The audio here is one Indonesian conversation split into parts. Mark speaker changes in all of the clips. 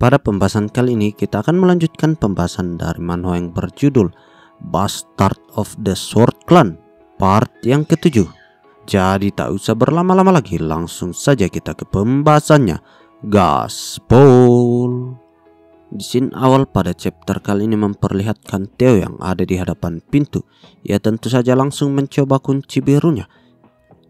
Speaker 1: Pada pembahasan kali ini kita akan melanjutkan pembahasan dari manhwa yang berjudul Bastard of the Sword Clan part yang ke-7. Jadi tak usah berlama-lama lagi, langsung saja kita ke pembahasannya. Gaspol. Di scene awal pada chapter kali ini memperlihatkan Theo yang ada di hadapan pintu. Ia tentu saja langsung mencoba kunci birunya,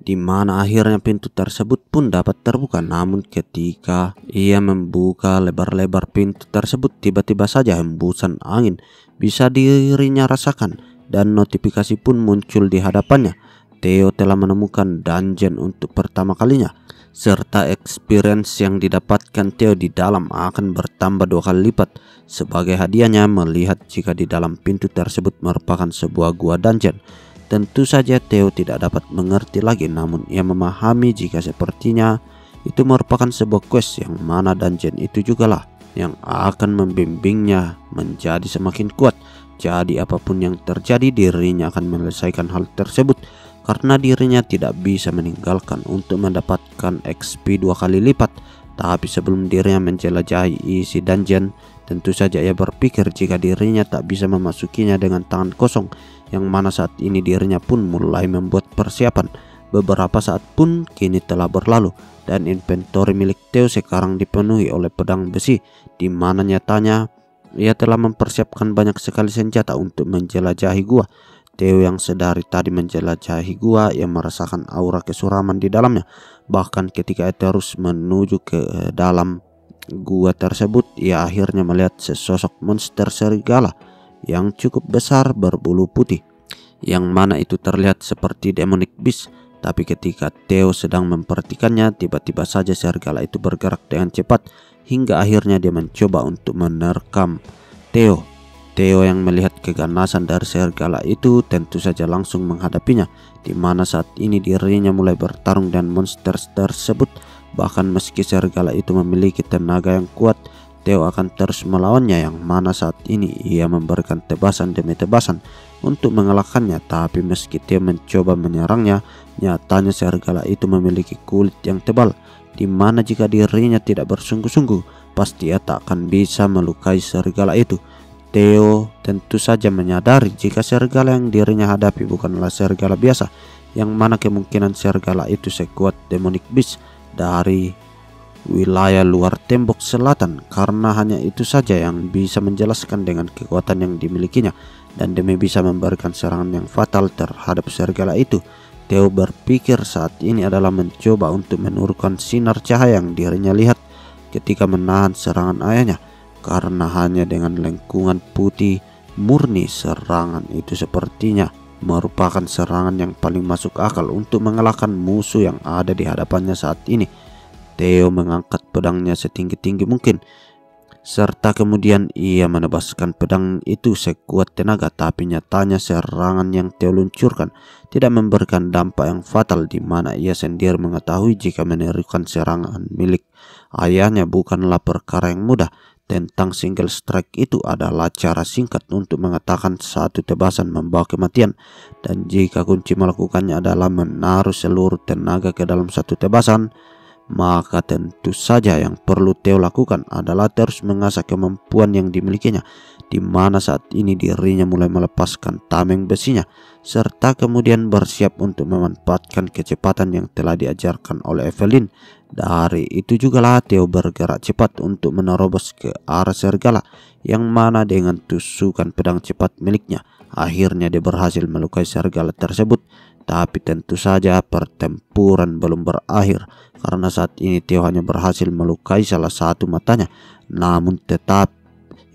Speaker 1: di mana akhirnya pintu tersebut pun dapat terbuka. Namun ketika ia membuka lebar-lebar pintu tersebut, tiba-tiba saja hembusan angin bisa dirinya rasakan dan notifikasi pun muncul di hadapannya. Theo telah menemukan dungeon untuk pertama kalinya, serta experience yang didapatkan Theo di dalam akan bertambah 2 kali lipat. Sebagai hadiahnya, melihat jika di dalam pintu tersebut merupakan sebuah gua dungeon. Tentu saja Theo tidak dapat mengerti lagi, namun ia memahami jika sepertinya itu merupakan sebuah quest yang mana dungeon itu jugalah yang akan membimbingnya menjadi semakin kuat. Jadi apapun yang terjadi, dirinya akan menyelesaikan hal tersebut karena dirinya tidak bisa meninggalkan untuk mendapatkan XP 2 kali lipat. Tapi sebelum dirinya menjelajahi isi dungeon, tentu saja ia berpikir jika dirinya tak bisa memasukinya dengan tangan kosong, yang mana saat ini dirinya pun mulai membuat persiapan. Beberapa saat pun kini telah berlalu dan inventory milik Theo sekarang dipenuhi oleh pedang besi, di mana nyatanya ia telah mempersiapkan banyak sekali senjata untuk menjelajahi gua. Theo yang sedari tadi menjelajahi gua, ia merasakan aura kesuraman di dalamnya. Bahkan ketika ia terus menuju ke dalam gua tersebut, ia akhirnya melihat sesosok monster serigala yang cukup besar berbulu putih, yang mana itu terlihat seperti demonic beast. Tapi ketika Theo sedang memperhatikannya, tiba-tiba saja serigala itu bergerak dengan cepat hingga akhirnya dia mencoba untuk menerkam Theo. Theo yang melihat keganasan dari serigala itu tentu saja langsung menghadapinya, di mana saat ini dirinya mulai bertarung dengan monster tersebut. Bahkan meski serigala itu memiliki tenaga yang kuat, Theo akan terus melawannya, yang mana saat ini ia memberikan tebasan demi tebasan untuk mengalahkannya. Tapi meski Theo mencoba menyerangnya, nyatanya serigala itu memiliki kulit yang tebal, di mana jika dirinya tidak bersungguh-sungguh, pasti ia tak akan bisa melukai serigala itu. Theo tentu saja menyadari jika serigala yang dirinya hadapi bukanlah serigala biasa, yang mana kemungkinan serigala itu sekuat demonic beast dari wilayah luar tembok selatan, karena hanya itu saja yang bisa menjelaskan dengan kekuatan yang dimilikinya. Dan demi bisa memberikan serangan yang fatal terhadap serigala itu, Theo berpikir saat ini adalah mencoba untuk menurunkan sinar cahaya yang dirinya lihat ketika menahan serangan ayahnya, karena hanya dengan lengkungan putih murni serangan itu sepertinya merupakan serangan yang paling masuk akal untuk mengalahkan musuh yang ada di hadapannya saat ini. Theo mengangkat pedangnya setinggi-tinggi mungkin, serta kemudian ia menebaskan pedang itu sekuat tenaga. Tapi nyatanya serangan yang Theo luncurkan tidak memberikan dampak yang fatal, di mana ia sendiri mengetahui jika menirukan serangan milik ayahnya bukanlah perkara yang mudah. Tentang single strike itu adalah cara singkat untuk mengatakan satu tebasan membawa kematian, dan jika kunci melakukannya adalah menaruh seluruh tenaga ke dalam satu tebasan, maka tentu saja yang perlu Theo lakukan adalah terus mengasah kemampuan yang dimilikinya, di mana saat ini dirinya mulai melepaskan tameng besinya, serta kemudian bersiap untuk memanfaatkan kecepatan yang telah diajarkan oleh Evelyn. Dari itu jugalah Theo bergerak cepat untuk menerobos ke arah serigala, yang mana dengan tusukan pedang cepat miliknya akhirnya dia berhasil melukai serigala tersebut. Tapi tentu saja pertempuran belum berakhir, karena saat ini Theo hanya berhasil melukai salah satu matanya. Namun tetap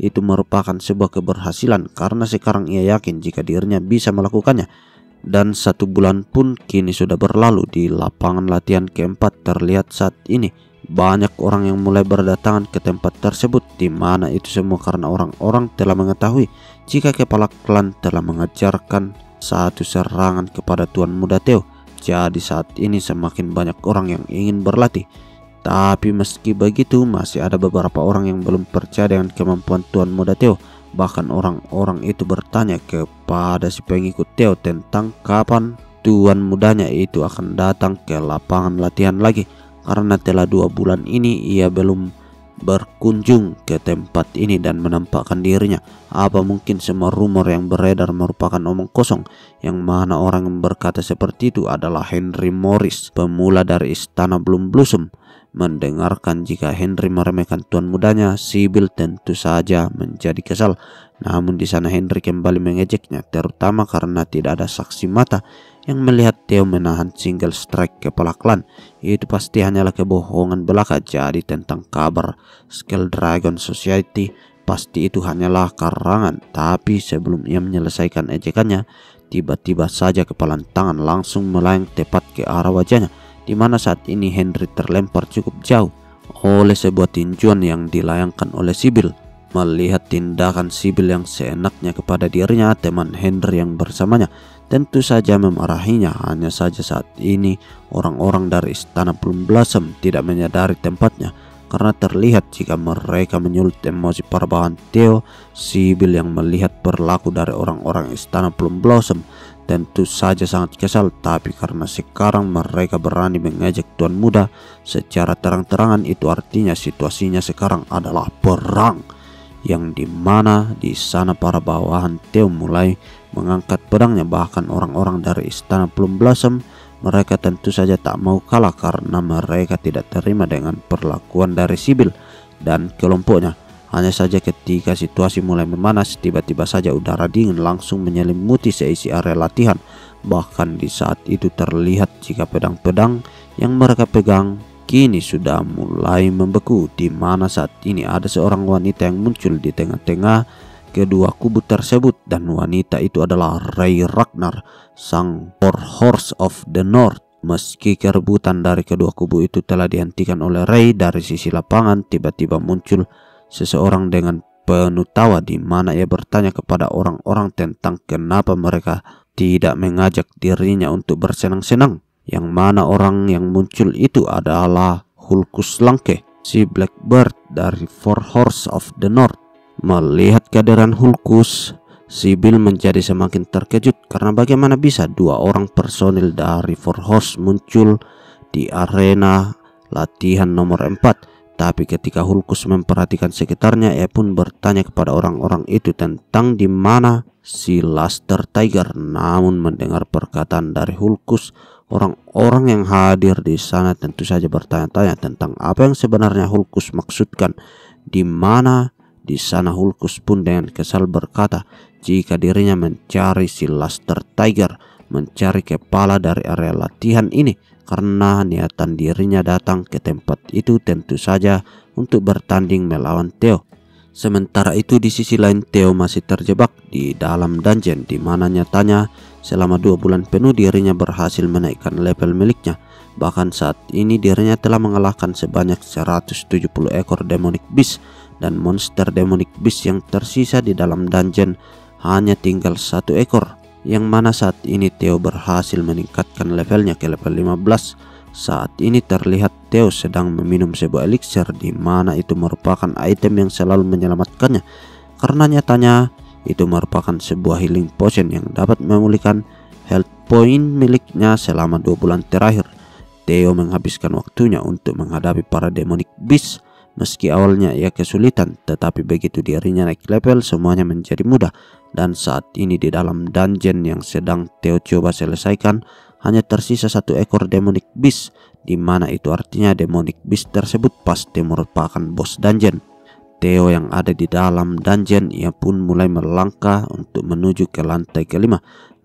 Speaker 1: itu merupakan sebuah keberhasilan, karena sekarang ia yakin jika dirinya bisa melakukannya. Dan 1 bulan pun kini sudah berlalu. Di lapangan latihan keempat terlihat saat ini banyak orang yang mulai berdatangan ke tempat tersebut, di mana itu semua karena orang-orang telah mengetahui jika kepala klan telah mengajarkan satu serangan kepada Tuan Muda Theo. Jadi saat ini semakin banyak orang yang ingin berlatih. Tapi meski begitu, masih ada beberapa orang yang belum percaya dengan kemampuan Tuan Muda Theo. Bahkan orang-orang itu bertanya kepada si pengikut Theo tentang kapan Tuan mudanya itu akan datang ke lapangan latihan lagi, karena telah 2 bulan ini ia belum berkunjung ke tempat ini dan menampakkan dirinya. Apa mungkin semua rumor yang beredar merupakan omong kosong, yang mana orang yang berkata seperti itu adalah Henry Morris, pemula dari Istana Bloom Blossom. Mendengarkan jika Henry meremehkan tuan mudanya, Sybil tentu saja menjadi kesal. Namun di sana Henry kembali mengejeknya, terutama karena tidak ada saksi mata yang melihat Theo menahan single strike kepala klan. Itu pasti hanyalah kebohongan belaka. Jadi tentang kabar Skull Dragon Society, pasti itu hanyalah karangan. Tapi sebelum ia menyelesaikan ejekannya, tiba-tiba saja kepalan tangan langsung melayang tepat ke arah wajahnya, di mana saat ini Henry terlempar cukup jauh oleh sebuah tinjuan yang dilayangkan oleh Sybil. Melihat tindakan Sybil yang seenaknya kepada dirinya, teman Henry yang bersamanya tentu saja memarahinya. Hanya saja saat ini orang-orang dari Istana Bloom Blossom tidak menyadari tempatnya, karena terlihat jika mereka menyulut emosi perbahan Theo. Sybil yang melihat perilaku dari orang-orang Istana Bloom Blossom tentu saja sangat kesal, tapi karena sekarang mereka berani mengejek tuan muda secara terang-terangan, itu artinya situasinya sekarang adalah perang, yang dimana di sana para bawahan Theo mulai mengangkat pedangnya. Bahkan orang-orang dari Istana Bloom Blossom, mereka tentu saja tak mau kalah karena mereka tidak terima dengan perlakuan dari Sybil dan kelompoknya. Hanya saja ketika situasi mulai memanas, tiba-tiba saja udara dingin langsung menyelimuti seisi area latihan. Bahkan di saat itu terlihat jika pedang-pedang yang mereka pegang kini sudah mulai membeku, di mana saat ini ada seorang wanita yang muncul di tengah-tengah kedua kubu tersebut, dan wanita itu adalah Ray Ragnar, sang Warhorse of the North. Meski kerebutan dari kedua kubu itu telah dihentikan oleh Ray, dari sisi lapangan tiba-tiba muncul seseorang dengan penuh tawa, di mana ia bertanya kepada orang-orang tentang kenapa mereka tidak mengajak dirinya untuk bersenang-senang. Yang mana orang yang muncul itu adalah Hulkus Langke, si Blackbird dari Four Horse of the North. Melihat kehadiran Hulkus, Sybil menjadi semakin terkejut karena bagaimana bisa dua orang personil dari Four Horse muncul di arena latihan nomor 4. Tapi ketika Hulkus memperhatikan sekitarnya, ia pun bertanya kepada orang-orang itu tentang di mana si Luster Tiger. Namun mendengar perkataan dari Hulkus, orang-orang yang hadir di sana tentu saja bertanya-tanya tentang apa yang sebenarnya Hulkus maksudkan. Di mana di sana Hulkus pun dengan kesal berkata jika dirinya mencari si Luster Tiger, mencari kepala dari area latihan ini, karena niatan dirinya datang ke tempat itu tentu saja untuk bertanding melawan Theo. Sementara itu di sisi lain Theo masih terjebak di dalam dungeon, di mana nyatanya selama 2 bulan penuh dirinya berhasil menaikkan level miliknya. Bahkan saat ini dirinya telah mengalahkan sebanyak 170 ekor demonic beast, dan monster demonic beast yang tersisa di dalam dungeon hanya tinggal 1 ekor. Yang mana saat ini Theo berhasil meningkatkan levelnya ke level 15. Saat ini terlihat Theo sedang meminum sebuah elixir, di mana itu merupakan item yang selalu menyelamatkannya, karena nyatanya itu merupakan sebuah healing potion yang dapat memulihkan health point miliknya selama 2 bulan terakhir. Theo menghabiskan waktunya untuk menghadapi para demonic beast. Meski awalnya ia kesulitan, tetapi begitu dirinya naik level semuanya menjadi mudah. Dan saat ini di dalam dungeon yang sedang Theo coba selesaikan hanya tersisa 1 ekor demonic beast, di mana itu artinya demonic beast tersebut pasti merupakan boss dungeon. Theo yang ada di dalam dungeon, ia pun mulai melangkah untuk menuju ke lantai kelima.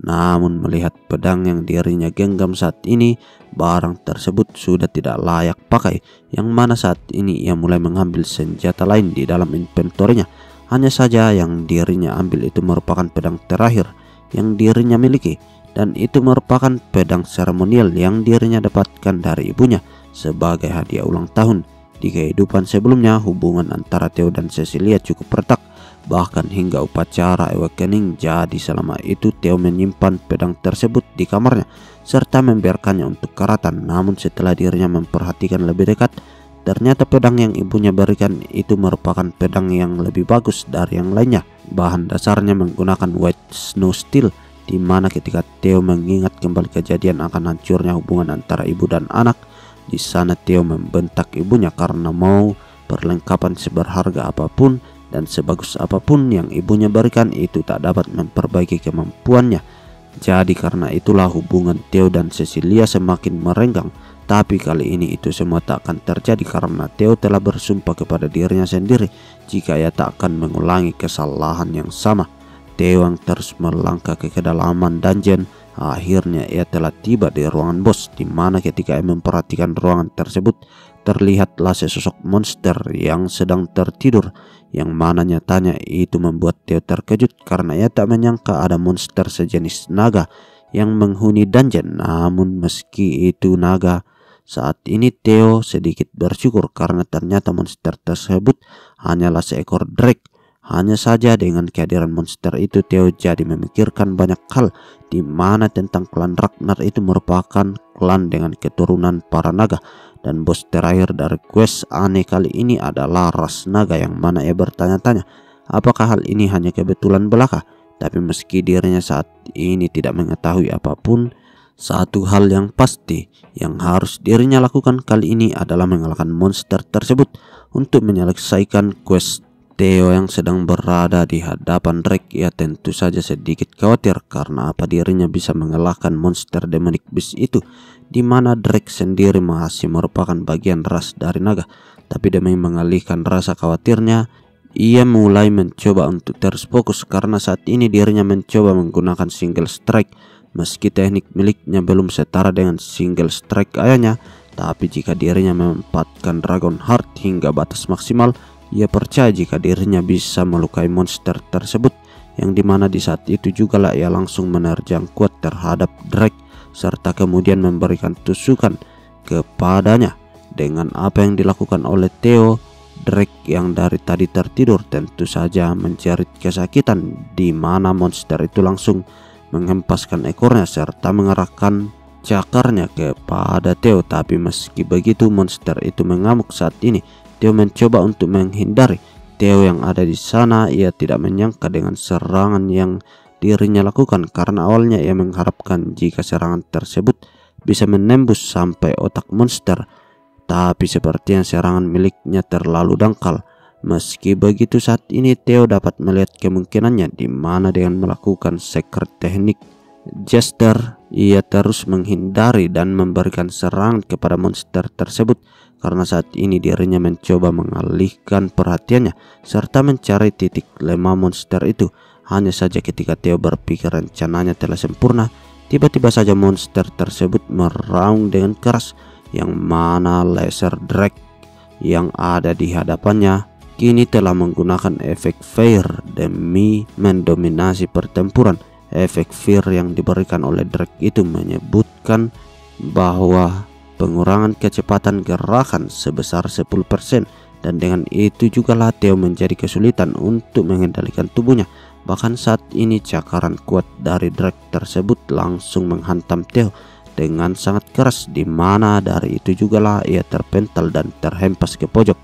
Speaker 1: Namun melihat pedang yang dirinya genggam saat ini, barang tersebut sudah tidak layak pakai, yang mana saat ini ia mulai mengambil senjata lain di dalam inventorinya. Hanya saja yang dirinya ambil itu merupakan pedang terakhir yang dirinya miliki, dan itu merupakan pedang seremonial yang dirinya dapatkan dari ibunya sebagai hadiah ulang tahun. Di kehidupan sebelumnya, hubungan antara Theo dan Cecilia cukup retak, bahkan hingga upacara awakening. Jadi selama itu Theo menyimpan pedang tersebut di kamarnya serta membiarkannya untuk karatan. Namun setelah dirinya memperhatikan lebih dekat, ternyata pedang yang ibunya berikan itu merupakan pedang yang lebih bagus dari yang lainnya. Bahan dasarnya menggunakan white snow steel, di mana ketika Theo mengingat kembali kejadian akan hancurnya hubungan antara ibu dan anak, di sana Theo membentak ibunya karena mau perlengkapan seberharga apapun dan sebagus apapun yang ibunya berikan itu tak dapat memperbaiki kemampuannya. Jadi karena itulah hubungan Theo dan Cecilia semakin merenggang. Tapi kali ini itu semua tak akan terjadi karena Theo telah bersumpah kepada dirinya sendiri jika ia tak akan mengulangi kesalahan yang sama. Theo yang terus melangkah ke kedalaman dungeon. Akhirnya ia telah tiba di ruangan bos, di mana ketika ia memperhatikan ruangan tersebut terlihatlah sesosok monster yang sedang tertidur, yang mana nyatanya itu membuat Theo terkejut karena ia tak menyangka ada monster sejenis naga yang menghuni dungeon. Namun meski itu naga, saat ini Theo sedikit bersyukur karena ternyata monster tersebut hanyalah seekor drake. Hanya saja dengan kehadiran monster itu Theo jadi memikirkan banyak hal, di mana tentang klan Ragnar itu merupakan klan dengan keturunan para naga, dan bos terakhir dari quest aneh kali ini adalah ras naga, yang mana ia bertanya-tanya apakah hal ini hanya kebetulan belaka. Tapi meski dirinya saat ini tidak mengetahui apapun, satu hal yang pasti yang harus dirinya lakukan kali ini adalah mengalahkan monster tersebut untuk menyelesaikan quest. Theo yang sedang berada di hadapan Drake, ia tentu saja sedikit khawatir karena apa dirinya bisa mengalahkan monster demonic beast itu, di mana Drake sendiri masih merupakan bagian ras dari naga. Tapi demi mengalihkan rasa khawatirnya, ia mulai mencoba untuk terus fokus karena saat ini dirinya mencoba menggunakan single strike. Meski teknik miliknya belum setara dengan single strike ayahnya, tapi jika dirinya memanfaatkan Dragon Heart hingga batas maksimal, ia percaya jika dirinya bisa melukai monster tersebut, yang dimana di saat itu juga lah ia langsung menerjang kuat terhadap Drake serta kemudian memberikan tusukan kepadanya. Dengan apa yang dilakukan oleh Theo, Drake yang dari tadi tertidur tentu saja menjerit kesakitan, di mana monster itu langsung menghempaskan ekornya serta mengerahkan cakarnya kepada Theo. Tapi meski begitu monster itu mengamuk saat ini. Theo mencoba untuk menghindari. Theo yang ada di sana, ia tidak menyangka dengan serangan yang dirinya lakukan karena awalnya ia mengharapkan jika serangan tersebut bisa menembus sampai otak monster. Tapi sepertinya serangan miliknya terlalu dangkal. Meski begitu saat ini Theo dapat melihat kemungkinannya, di mana dengan melakukan secret teknik Jester, ia terus menghindari dan memberikan serangan kepada monster tersebut. Karena saat ini dirinya mencoba mengalihkan perhatiannya serta mencari titik lemah monster itu. Hanya saja ketika Theo berpikir rencananya telah sempurna, tiba-tiba saja monster tersebut meraung dengan keras, yang mana laser drake yang ada di hadapannya kini telah menggunakan efek Fear demi mendominasi pertempuran. Efek Fear yang diberikan oleh drake itu menyebutkan bahwa pengurangan kecepatan gerakan sebesar 10%, dan dengan itu juga Theo menjadi kesulitan untuk mengendalikan tubuhnya. Bahkan saat ini cakaran kuat dari drake tersebut langsung menghantam Theo dengan sangat keras, di mana dari itu juga ia terpental dan terhempas ke pojok.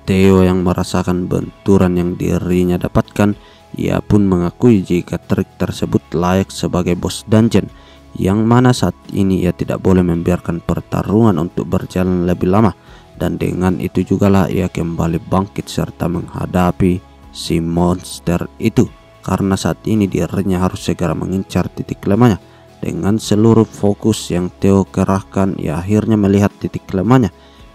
Speaker 1: Theo yang merasakan benturan yang dirinya dapatkan, ia pun mengakui jika trik tersebut layak sebagai bos dungeon, yang mana saat ini ia tidak boleh membiarkan pertarungan untuk berjalan lebih lama. Dan dengan itu juga ia kembali bangkit serta menghadapi si monster itu, karena saat ini dirinya harus segera mengincar titik lemahnya. Dengan seluruh fokus yang Theo kerahkan, ia akhirnya melihat titik lemahnya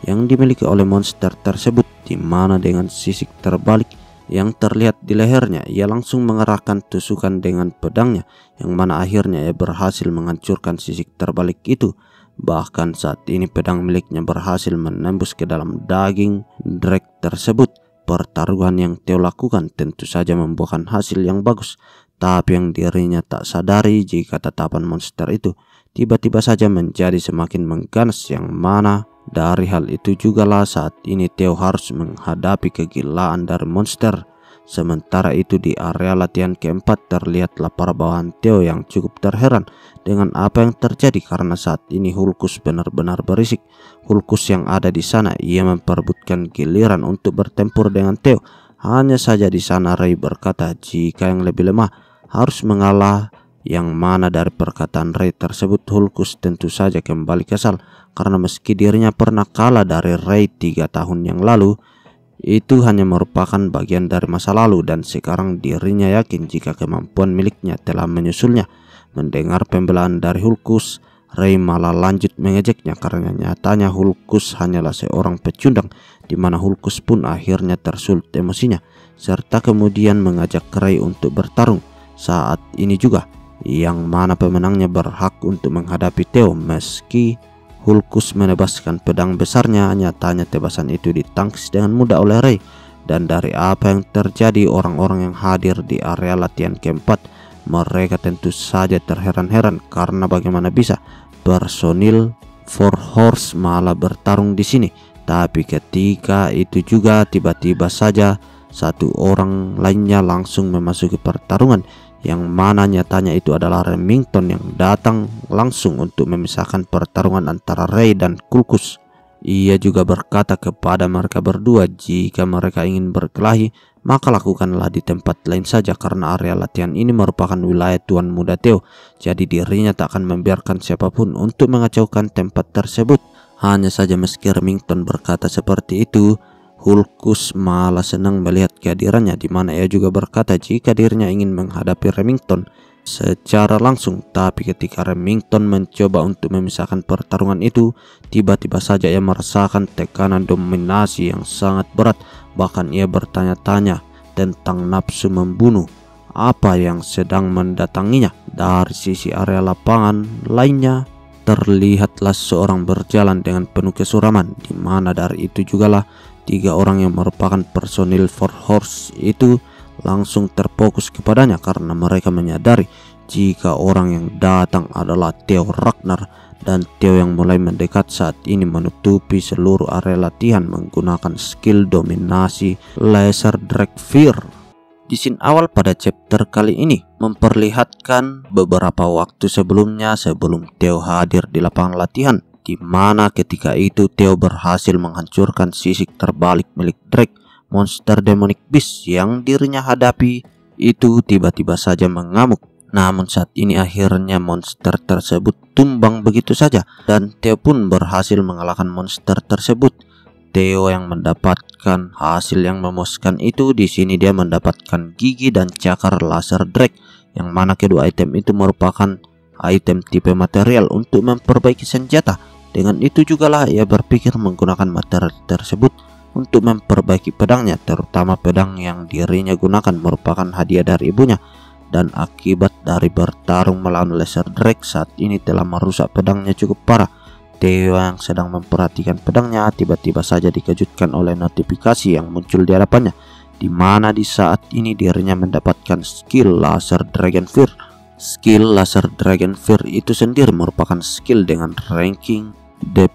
Speaker 1: yang dimiliki oleh monster tersebut, di mana dengan sisik terbalik yang terlihat di lehernya, ia langsung mengerahkan tusukan dengan pedangnya, yang mana akhirnya ia berhasil menghancurkan sisik terbalik itu. Bahkan saat ini pedang miliknya berhasil menembus ke dalam daging drake tersebut. Pertarungan yang Theo lakukan tentu saja membuahkan hasil yang bagus, tapi yang dirinya tak sadari jika tatapan monster itu tiba-tiba saja menjadi semakin mengganas, yang mana dari hal itu juga saat ini Theo harus menghadapi kegilaan dari monster. Sementara itu di area latihan keempat terlihatlah para bawahan Theo yang cukup terheran dengan apa yang terjadi karena saat ini Hulkus benar-benar berisik. Hulkus yang ada di sana ia memperebutkan giliran untuk bertempur dengan Theo. Hanya saja di sana Ray berkata jika yang lebih lemah harus mengalah, yang mana dari perkataan Ray tersebut Hulkus tentu saja kembali kesal karena meski dirinya pernah kalah dari Ray 3 tahun yang lalu, itu hanya merupakan bagian dari masa lalu dan sekarang dirinya yakin jika kemampuan miliknya telah menyusulnya. Mendengar pembelaan dari Hulkus, Ray malah lanjut mengejeknya karena nyatanya Hulkus hanyalah seorang pecundang, di mana Hulkus pun akhirnya tersulut emosinya, serta kemudian mengajak Ray untuk bertarung. Saat ini juga, yang mana pemenangnya berhak untuk menghadapi Theo. Meski Hulkus menebaskan pedang besarnya, nyatanya tebasan itu ditangkis dengan mudah oleh Ray. Dan dari apa yang terjadi, orang-orang yang hadir di area latihan keempat, mereka tentu saja terheran-heran karena bagaimana bisa personil Four Horse malah bertarung di sini. Tapi ketika itu juga tiba-tiba saja satu orang lainnya langsung memasuki pertarungan, yang mana nyatanya itu adalah Remington yang datang langsung untuk memisahkan pertarungan antara Ray dan Hulkus. Ia juga berkata kepada mereka berdua jika mereka ingin berkelahi, maka lakukanlah di tempat lain saja karena area latihan ini merupakan wilayah Tuan Muda Theo. Jadi dirinya tak akan membiarkan siapapun untuk mengacaukan tempat tersebut. Hanya saja meski Remington berkata seperti itu, Hulkus malah senang melihat kehadirannya, di mana ia juga berkata jika dirinya ingin menghadapi Remington secara langsung. Tapi ketika Remington mencoba untuk memisahkan pertarungan itu, tiba-tiba saja ia merasakan tekanan dominasi yang sangat berat. Bahkan ia bertanya-tanya tentang nafsu membunuh apa yang sedang mendatanginya. Dari sisi area lapangan lainnya, terlihatlah seorang berjalan dengan penuh kesuraman, di mana dari itu jugalah 3 orang yang merupakan personil Four Horse itu langsung terfokus kepadanya karena mereka menyadari jika orang yang datang adalah Theo Ragnar. Dan Theo yang mulai mendekat saat ini menutupi seluruh area latihan menggunakan skill dominasi Laser Drake Fear. Di scene awal pada chapter kali ini memperlihatkan beberapa waktu sebelumnya sebelum Theo hadir di lapangan latihan, di mana ketika itu Theo berhasil menghancurkan sisik terbalik milik Drake. Monster Demonic Beast yang dirinya hadapi itu tiba-tiba saja mengamuk. Namun saat ini akhirnya monster tersebut tumbang begitu saja dan Theo pun berhasil mengalahkan monster tersebut. Theo yang mendapatkan hasil yang memuaskan itu, di sini dia mendapatkan gigi dan cakar laser Drake, yang mana kedua item itu merupakan item tipe material untuk memperbaiki senjata. Dengan itu jugalah ia berpikir menggunakan material tersebut untuk memperbaiki pedangnya, terutama pedang yang dirinya gunakan merupakan hadiah dari ibunya. Dan akibat dari bertarung melawan Laser Drake saat ini telah merusak pedangnya cukup parah. Theo yang sedang memperhatikan pedangnya tiba-tiba saja dikejutkan oleh notifikasi yang muncul di hadapannya, di mana di saat ini dirinya mendapatkan skill Laser Dragon Fear. Skill Laser Dragon Fear itu sendiri merupakan skill dengan ranking D+,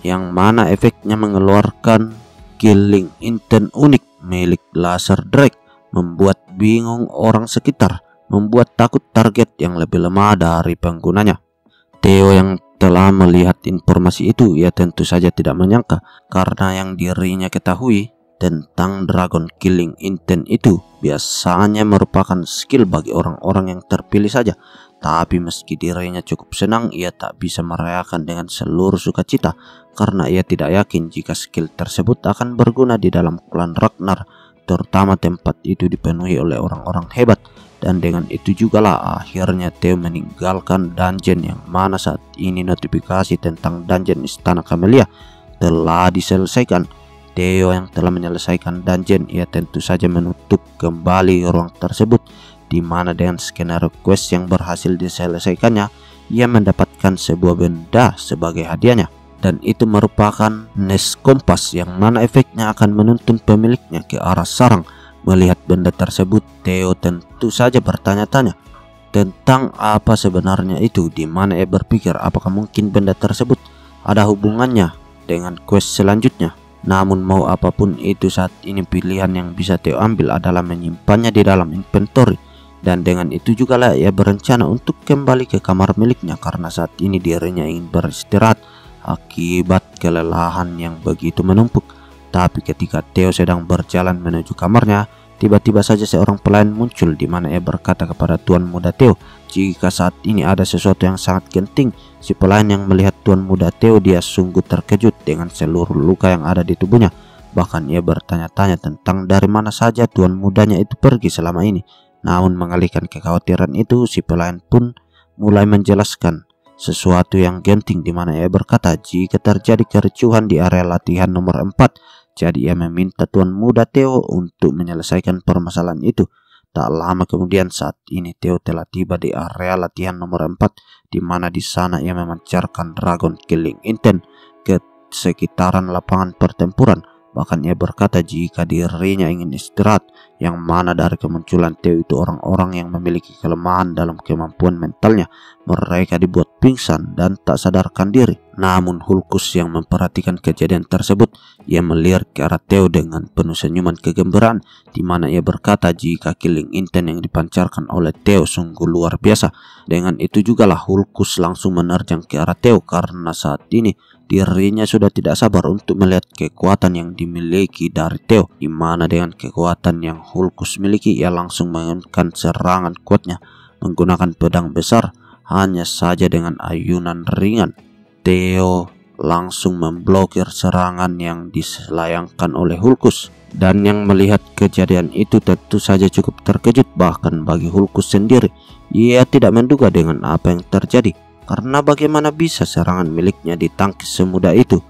Speaker 1: yang mana efeknya mengeluarkan killing intent unik milik Laser Drake, membuat bingung orang sekitar, membuat takut target yang lebih lemah dari penggunanya. Theo yang telah melihat informasi itu, ia tentu saja tidak menyangka karena yang dirinya ketahui tentang Dragon Killing Intent itu biasanya merupakan skill bagi orang-orang yang terpilih saja. Tapi meski dirinya cukup senang, ia tak bisa merayakan dengan seluruh sukacita karena ia tidak yakin jika skill tersebut akan berguna di dalam klan Ragnar, terutama tempat itu dipenuhi oleh orang-orang hebat. Dan dengan itu jugalah akhirnya Theo meninggalkan dungeon, yang mana saat ini notifikasi tentang dungeon Istana Camellia telah diselesaikan. Theo yang telah menyelesaikan dungeon, ia tentu saja menutup kembali ruang tersebut, di mana dengan skenario quest yang berhasil diselesaikannya, ia mendapatkan sebuah benda sebagai hadiahnya. Dan itu merupakan Nest Kompas, yang mana efeknya akan menuntun pemiliknya ke arah sarang. Melihat benda tersebut, Theo tentu saja bertanya-tanya tentang apa sebenarnya itu, di mana ia berpikir apakah mungkin benda tersebut ada hubungannya dengan quest selanjutnya. Namun mau apapun itu, saat ini pilihan yang bisa Theo ambil adalah menyimpannya di dalam inventory. Dan dengan itu jugalah ia berencana untuk kembali ke kamar miliknya karena saat ini dirinya ingin beristirahat akibat kelelahan yang begitu menumpuk. Tapi ketika Theo sedang berjalan menuju kamarnya, tiba-tiba saja seorang pelayan muncul, di mana ia berkata kepada Tuan Muda Theo jika saat ini ada sesuatu yang sangat genting. Si pelayan yang melihat Tuan Muda Theo, dia sungguh terkejut dengan seluruh luka yang ada di tubuhnya. Bahkan ia bertanya-tanya tentang dari mana saja tuan mudanya itu pergi selama ini. Namun mengalihkan kekhawatiran itu, si pelayan pun mulai menjelaskan sesuatu yang genting, di mana ia berkata jika terjadi kericuhan di area latihan nomor 4, jadi ia meminta tuan muda Theo untuk menyelesaikan permasalahan itu. Tak lama kemudian saat ini Theo telah tiba di area latihan nomor 4, di mana di sana ia memancarkan Dragon Killing Intent ke sekitaran lapangan pertempuran. Bahkan ia berkata jika dirinya ingin istirahat, yang mana dari kemunculan Theo itu orang-orang yang memiliki kelemahan dalam kemampuan mentalnya, mereka dibuat pingsan dan tak sadarkan diri. Namun Hulkus yang memperhatikan kejadian tersebut, ia melirik ke arah Theo dengan penuh senyuman kegembiraan, di mana ia berkata jika killing intent yang dipancarkan oleh Theo sungguh luar biasa. Dengan itu jugalah Hulkus langsung menerjang ke arah Theo, karena saat ini dirinya sudah tidak sabar untuk melihat kekuatan yang dimiliki dari Theo, di mana dengan kekuatan yang Hulkus miliki, ia langsung mengajukan serangan kuatnya menggunakan pedang besar. Hanya saja dengan ayunan ringan, Theo langsung memblokir serangan yang diselayangkan oleh Hulkus. Dan yang melihat kejadian itu tentu saja cukup terkejut. Bahkan bagi Hulkus sendiri, ia tidak menduga dengan apa yang terjadi, karena bagaimana bisa serangan miliknya ditangkis semudah itu.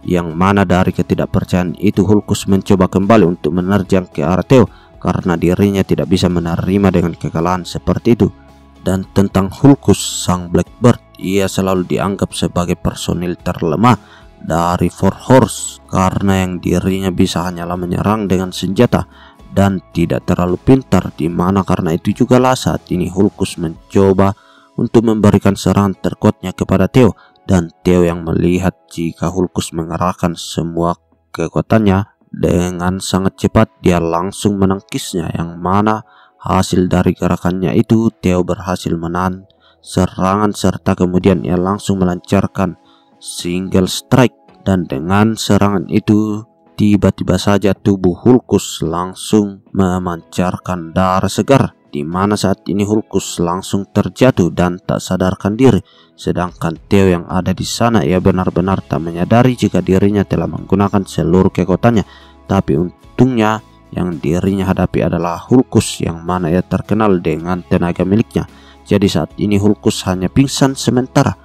Speaker 1: Yang mana dari ketidakpercayaan itu, Hulkus mencoba kembali untuk menerjang ke arah Theo, karena dirinya tidak bisa menerima dengan kekalahan seperti itu. Dan tentang Hulkus sang Blackbird, ia selalu dianggap sebagai personil terlemah dari Four Horse, karena yang dirinya bisa hanyalah menyerang dengan senjata dan tidak terlalu pintar. Dimana karena itu jugalah saat ini Hulkus mencoba untuk memberikan serangan terkuatnya kepada Theo, dan Theo yang melihat jika Hulkus mengerahkan semua kekuatannya dengan sangat cepat, dia langsung menangkisnya, yang mana hasil dari gerakannya itu Theo berhasil menahan serangan, serta kemudian ia langsung melancarkan single strike. Dan dengan serangan itu tiba-tiba saja tubuh Hulkus langsung memancarkan darah segar, di mana saat ini Hulkus langsung terjatuh dan tak sadarkan diri. Sedangkan Theo yang ada di sana, ia benar-benar tak menyadari jika dirinya telah menggunakan seluruh kekuatannya. Tapi untungnya yang dirinya hadapi adalah Hulkus, yang mana ia terkenal dengan tenaga miliknya. Jadi saat ini Hulkus hanya pingsan sementara.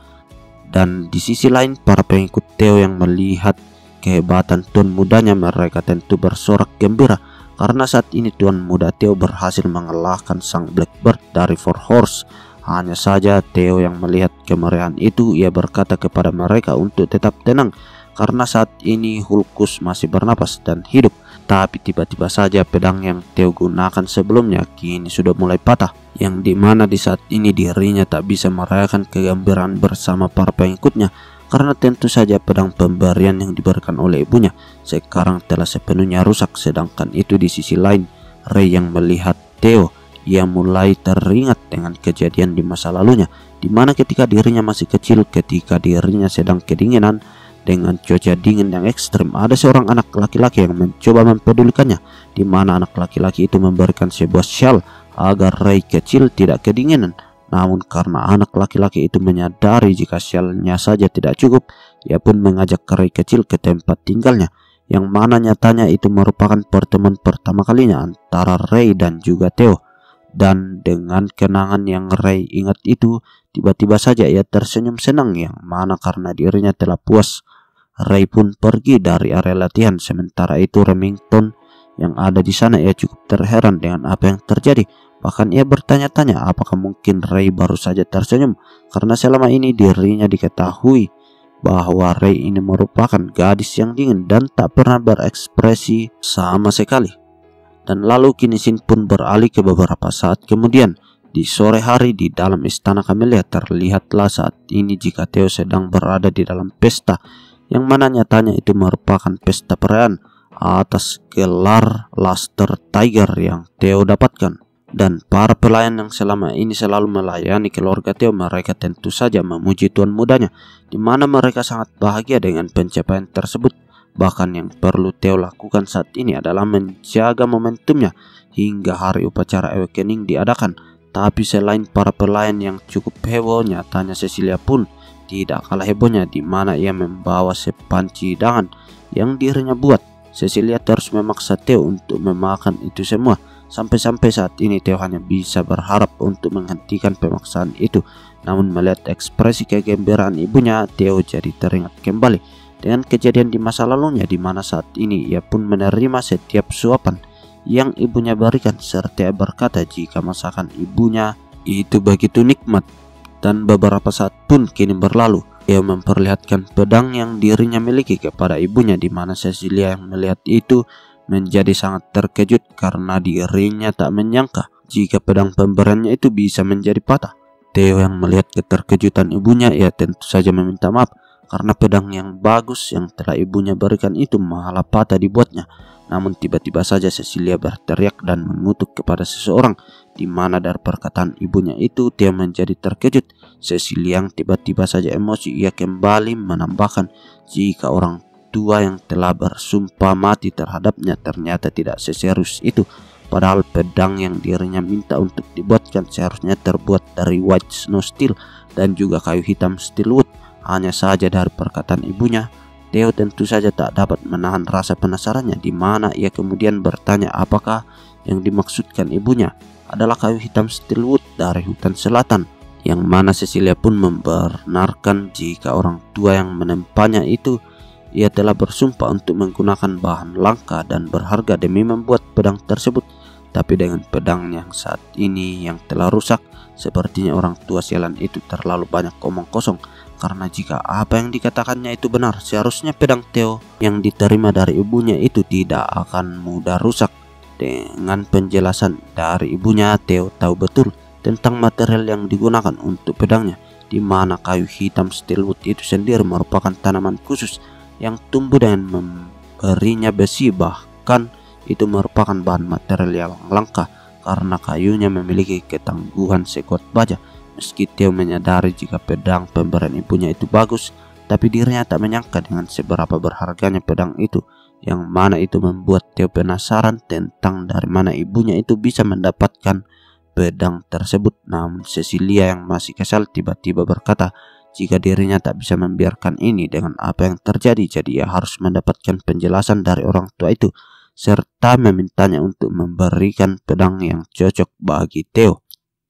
Speaker 1: Dan di sisi lain, para pengikut Theo yang melihat kehebatan tuan mudanya, mereka tentu bersorak gembira, karena saat ini tuan muda Theo berhasil mengalahkan sang Blackbird dari Four Horse. Hanya saja Theo yang melihat kemeriahan itu, ia berkata kepada mereka untuk tetap tenang, karena saat ini Hulkus masih bernapas dan hidup. Tapi tiba-tiba saja pedang yang Theo gunakan sebelumnya kini sudah mulai patah, yang dimana di saat ini dirinya tak bisa merayakan kegembiraan bersama para pengikutnya, karena tentu saja pedang pemberian yang diberikan oleh ibunya sekarang telah sepenuhnya rusak. Sedangkan itu di sisi lain, Ray yang melihat Theo, ia mulai teringat dengan kejadian di masa lalunya, di mana ketika dirinya masih kecil, ketika dirinya sedang kedinginan dengan cuaca dingin yang ekstrim, ada seorang anak laki-laki yang mencoba mempedulikannya, di mana anak laki-laki itu memberikan sebuah shawl agar Ray kecil tidak kedinginan. Namun karena anak laki-laki itu menyadari jika shawlnya saja tidak cukup, ia pun mengajak Ray kecil ke tempat tinggalnya, yang mana nyatanya itu merupakan pertemuan pertama kalinya antara Ray dan juga Theo. Dan dengan kenangan yang Ray ingat itu, tiba-tiba saja ia tersenyum senang, yang mana karena dirinya telah puas, Ray pun pergi dari area latihan. Sementara itu Remington yang ada di sana, ia cukup terheran dengan apa yang terjadi. Bahkan ia bertanya-tanya apakah mungkin Ray baru saja tersenyum, karena selama ini dirinya diketahui bahwa Ray ini merupakan gadis yang dingin dan tak pernah berekspresi sama sekali. Dan lalu kini scene pun beralih ke beberapa saat kemudian. Di sore hari di dalam istana Camellia, terlihatlah saat ini jika Theo sedang berada di dalam pesta, yang mana nyatanya itu merupakan pesta perayaan atas gelar Luster Tiger yang Theo dapatkan. Dan para pelayan yang selama ini selalu melayani keluarga Theo, mereka tentu saja memuji tuan mudanya, di mana mereka sangat bahagia dengan pencapaian tersebut. Bahkan yang perlu Theo lakukan saat ini adalah menjaga momentumnya hingga hari upacara awakening diadakan. Tapi selain para pelayan yang cukup heboh, nyatanya Cecilia pun tidak kalah hebohnya, di mana ia membawa sepanci hidangan yang dirinya buat. Cecilia terus memaksa Theo untuk memakan itu semua. Sampai-sampai saat ini Theo hanya bisa berharap untuk menghentikan pemaksaan itu. Namun melihat ekspresi kegembiraan ibunya, Theo jadi teringat kembali dengan kejadian di masa lalunya, di mana saat ini ia pun menerima setiap suapan yang ibunya berikan, serta berkata jika masakan ibunya itu begitu nikmat. Dan beberapa saat pun kini berlalu, ia memperlihatkan pedang yang dirinya miliki kepada ibunya, di mana Cecilia yang melihat itu menjadi sangat terkejut karena dirinya tak menyangka jika pedang pemberiannya itu bisa menjadi patah. Theo yang melihat keterkejutan ibunya, ia tentu saja meminta maaf karena pedang yang bagus yang telah ibunya berikan itu malah patah dibuatnya. Namun tiba-tiba saja Cecilia berteriak dan mengutuk kepada seseorang, di mana dari perkataan ibunya itu Theo menjadi terkejut. Cecilia yang tiba-tiba saja emosi, ia kembali menambahkan jika orang tua yang telah bersumpah mati terhadapnya ternyata tidak seserius itu. Padahal pedang yang dirinya minta untuk dibuatkan seharusnya terbuat dari white snow steel dan juga kayu hitam steelwood. Hanya saja dari perkataan ibunya, Theo tentu saja tak dapat menahan rasa penasarannya, di mana ia kemudian bertanya apakah yang dimaksudkan ibunya adalah kayu hitam steelwood dari hutan selatan, yang mana Cecilia pun membenarkan jika orang tua yang menempanya itu ia telah bersumpah untuk menggunakan bahan langka dan berharga demi membuat pedang tersebut. Tapi dengan pedang yang saat ini yang telah rusak, sepertinya orang tua sialan itu terlalu banyak omong kosong. Karena jika apa yang dikatakannya itu benar, seharusnya pedang Theo yang diterima dari ibunya itu tidak akan mudah rusak. Dengan penjelasan dari ibunya, Theo tahu betul tentang material yang digunakan untuk pedangnya, di mana kayu hitam steelwood itu sendiri merupakan tanaman khusus yang tumbuh dengan memberinya besi. Bahkan itu merupakan bahan material yang langka karena kayunya memiliki ketangguhan sekuat baja. Meski Theo menyadari jika pedang pemberian ibunya itu bagus, tapi dirinya tak menyangka dengan seberapa berharganya pedang itu, yang mana itu membuat Theo penasaran tentang dari mana ibunya itu bisa mendapatkan pedang tersebut. Namun Cecilia yang masih kesal tiba-tiba berkata jika dirinya tak bisa membiarkan ini dengan apa yang terjadi, jadi ia harus mendapatkan penjelasan dari orang tua itu, serta memintanya untuk memberikan pedang yang cocok bagi Theo.